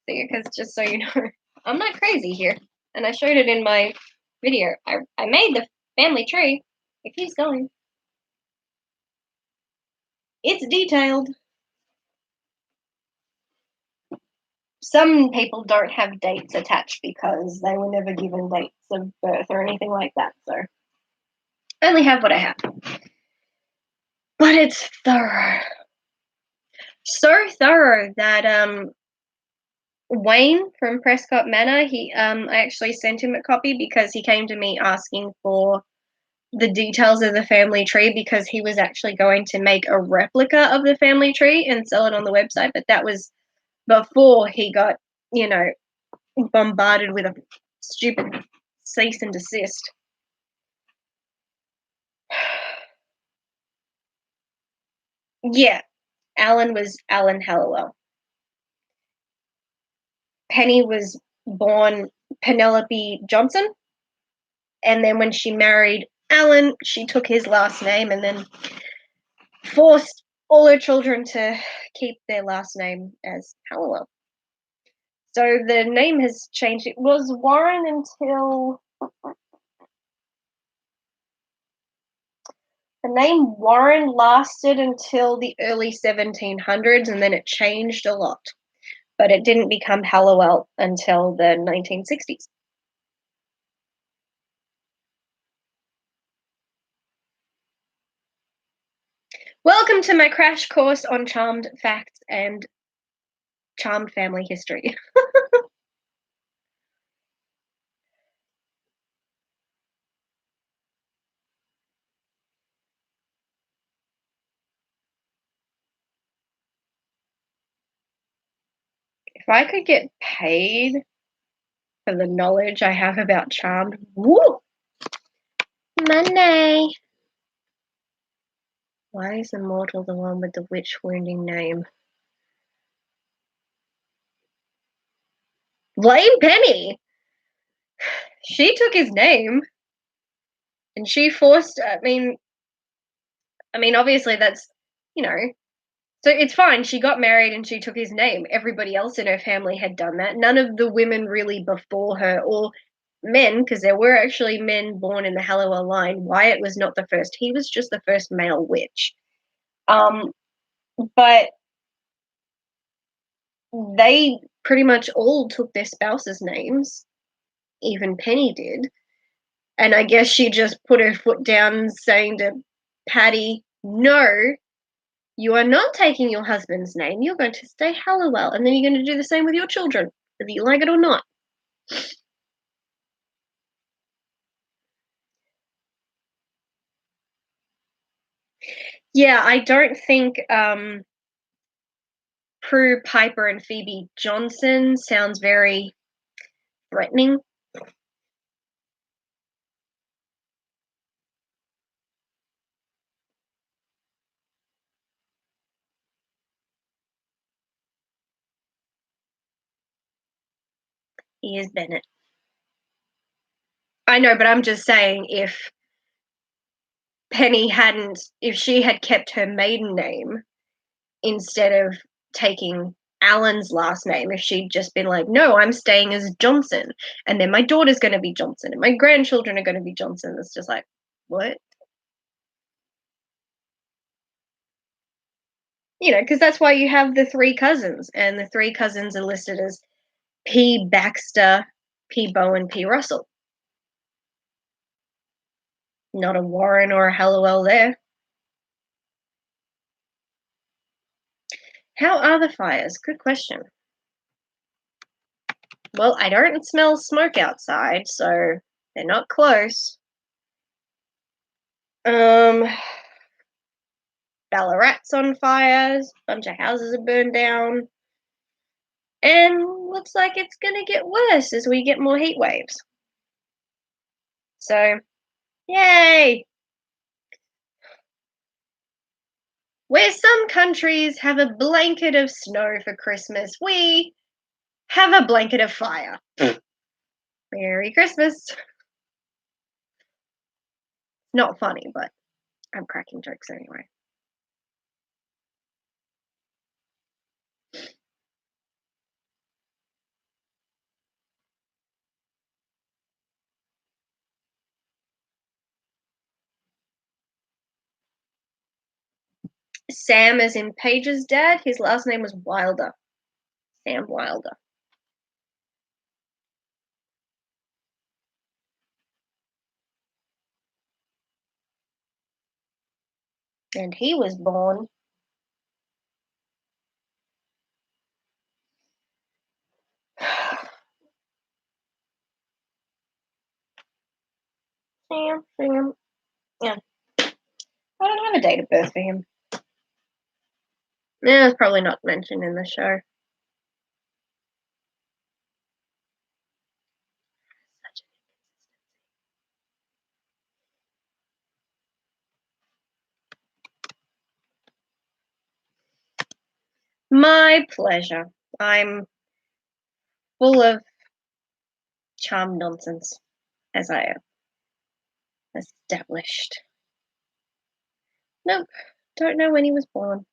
Because just so you know, I'm not crazy here. And I showed it in my video. I made the family tree. It keeps going. It's detailed. Some people don't have dates attached because they were never given dates of birth or anything like that. So I only have what I have. But it's thorough. So thorough that Wayne from Prescott Manor, I actually sent him a copy because he came to me asking for the details of the family tree because he was actually going to make a replica of the family tree and sell it on the website, but that was before he got, bombarded with a stupid cease and desist. Yeah, Alan was Alan Hallowell. Penny was born Penelope Johnson, and then when she married Alan, she took his last name and then forced all her children to keep their last name as Hallowell. So the name has changed. It was Warren until the name Warren lasted until the early 1700s, and then it changed a lot. But it didn't become Hallowell until the 1960s. Welcome to my crash course on charmed facts and charmed family history. If I could get paid for the knowledge I have about charmed, woo! Money! Why is Immortal the one with the witch wounding name? Blame Penny! She took his name. And she forced. I mean, obviously that's you know. So it's fine. She got married and she took his name. Everybody else in her family had done that. None of the women really before her, or men, because there were actually men born in the Halliwell line. Wyatt was not the first. He was just the first male witch. Um, but they pretty much all took their spouses' names. Even Penny did. And I guess she just put her foot down, saying to Patty, "No, you are not taking your husband's name. You're going to stay Halliwell, and then you're going to do the same with your children, whether you like it or not." Yeah, I don't think Prue, Piper, and Phoebe Johnson sounds very threatening. He is Bennett. I know, but I'm just saying if she had kept her maiden name instead of taking Alan's last name, if she'd just been like, "No, I'm staying as Johnson, and then my daughter's going to be Johnson, and my grandchildren are going to be Johnson," it's just like, what? Because that's why you have the three cousins, and the three cousins are listed as P. Baxter, P. Bowen, P. Russell. Not a Warren or a Hallowell there. How are the fires? Good question. Well, I don't smell smoke outside, so they're not close. Um, Ballarat's on fire. A bunch of houses are burned down. And looks like it's gonna get worse as we get more heat waves. So, yay! Where some countries have a blanket of snow for Christmas, we have a blanket of fire. Merry Christmas. Not funny, but I'm cracking jokes anyway. Sam, as in Paige's dad, his last name was Wilder. Sam Wilder. And he was born. Sam. Yeah. I don't have a date of birth for him. Yeah, it's probably not mentioned in the show. My pleasure. I'm full of charm nonsense, as I have established. Nope, don't know when he was born.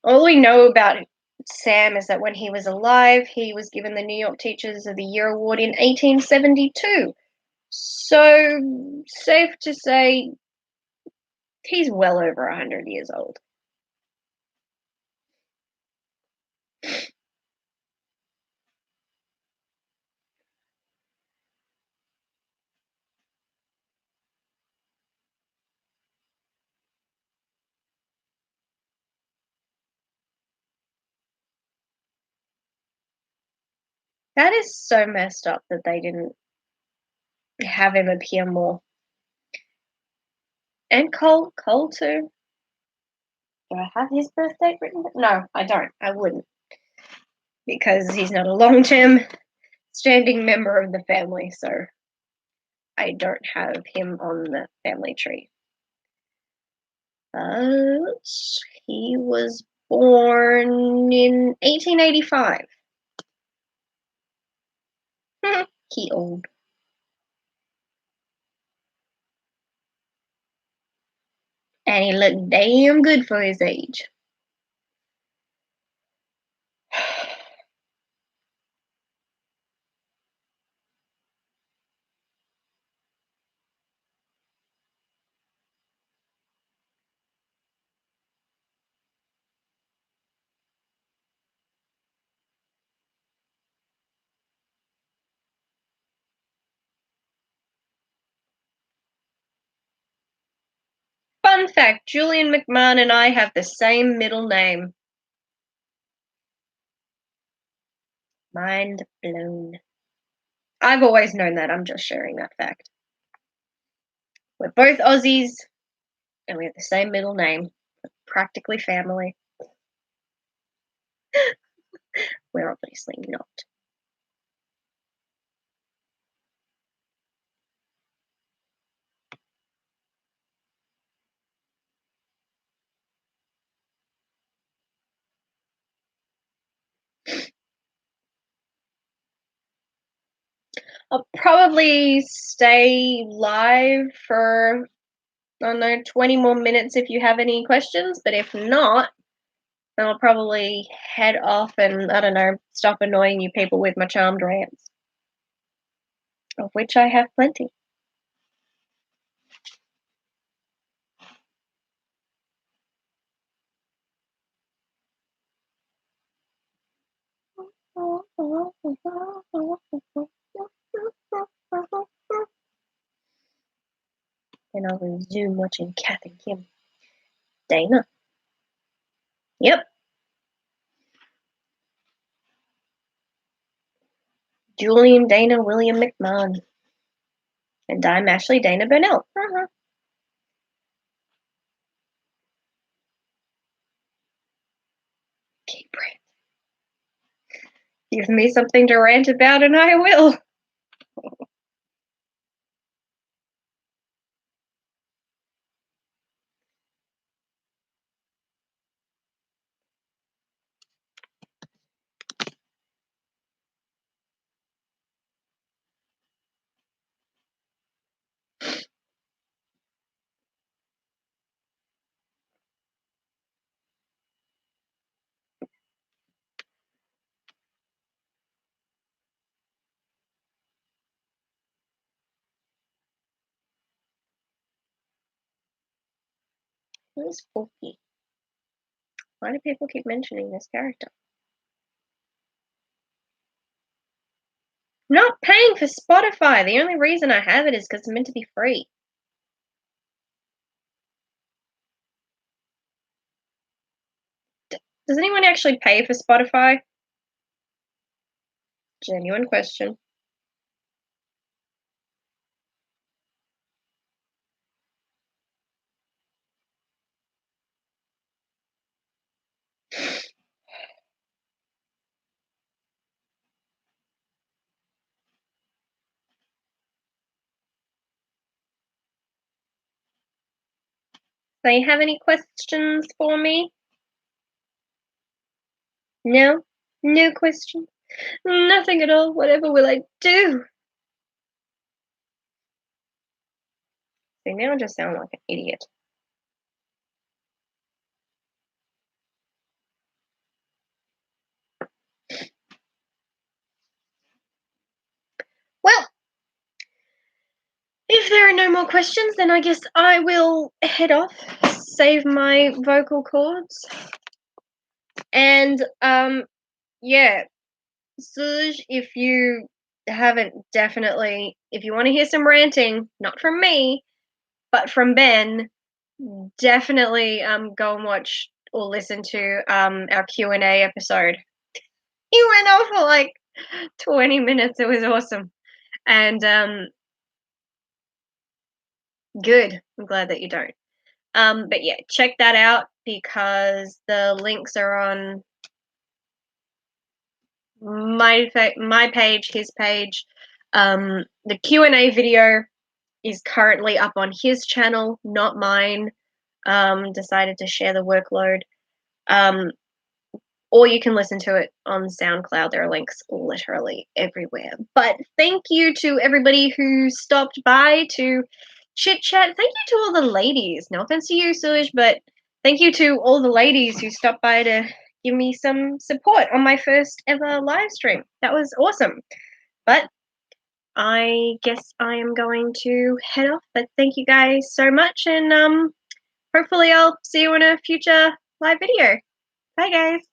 All we know about Sam is that when he was alive, he was given the New York Teachers of the Year award in 1872. So, safe to say, he's well over 100 years old. That is so messed up that they didn't have him appear more. And Cole too. Do I have his birth date written? No, I don't. I wouldn't. Because he's not a long term standing member of the family, so I don't have him on the family tree. But he was born in 1885. He old. And he looked damn good for his age. Fun fact, Julian McMahon and I have the same middle name. Mind blown. I've always known that. I'm just sharing that fact. We're both Aussies, and we have the same middle name. We're practically family. We're obviously not. I'll probably stay live for, I don't know, 20 more minutes if you have any questions, but if not, then I'll probably head off and, I don't know, stop annoying you people with my charmed rants, of which I have plenty. And I'll resume watching Kath and Kim. Dana. Yep. Julian Dana William McMahon. And I'm Ashley Dana Burnell. Keep ranting. Give me something to rant about and I will. Who's Forky? Why do people keep mentioning this character? I'm not paying for Spotify. The only reason I have it is because it's meant to be free. Does anyone actually pay for Spotify? Genuine question. So you have any questions for me? No? No questions? Nothing at all. Whatever will I do? See, now I just sound like an idiot. Well, if there are no more questions, then I guess I will head off, save my vocal cords. And, yeah, Suj, if you haven't definitely, if you want to hear some ranting, not from me, but from Ben, definitely go and watch or listen to our Q&A episode. He went off for like 20 minutes. It was awesome. And good. I'm glad that you don't. But yeah, check that out because the links are on my page, his page. The Q&A video is currently up on his channel, not mine. Decided to share the workload. or you can listen to it on SoundCloud. There are links literally everywhere. But thank you to everybody who stopped by to chit chat. Thank you to all the ladies. No offense to you, Sulish, but thank you to all the ladies who stopped by to give me some support on my first ever live stream. That was awesome. But I guess I am going to head off. But thank you guys so much, and hopefully I'll see you in a future live video. Bye, guys.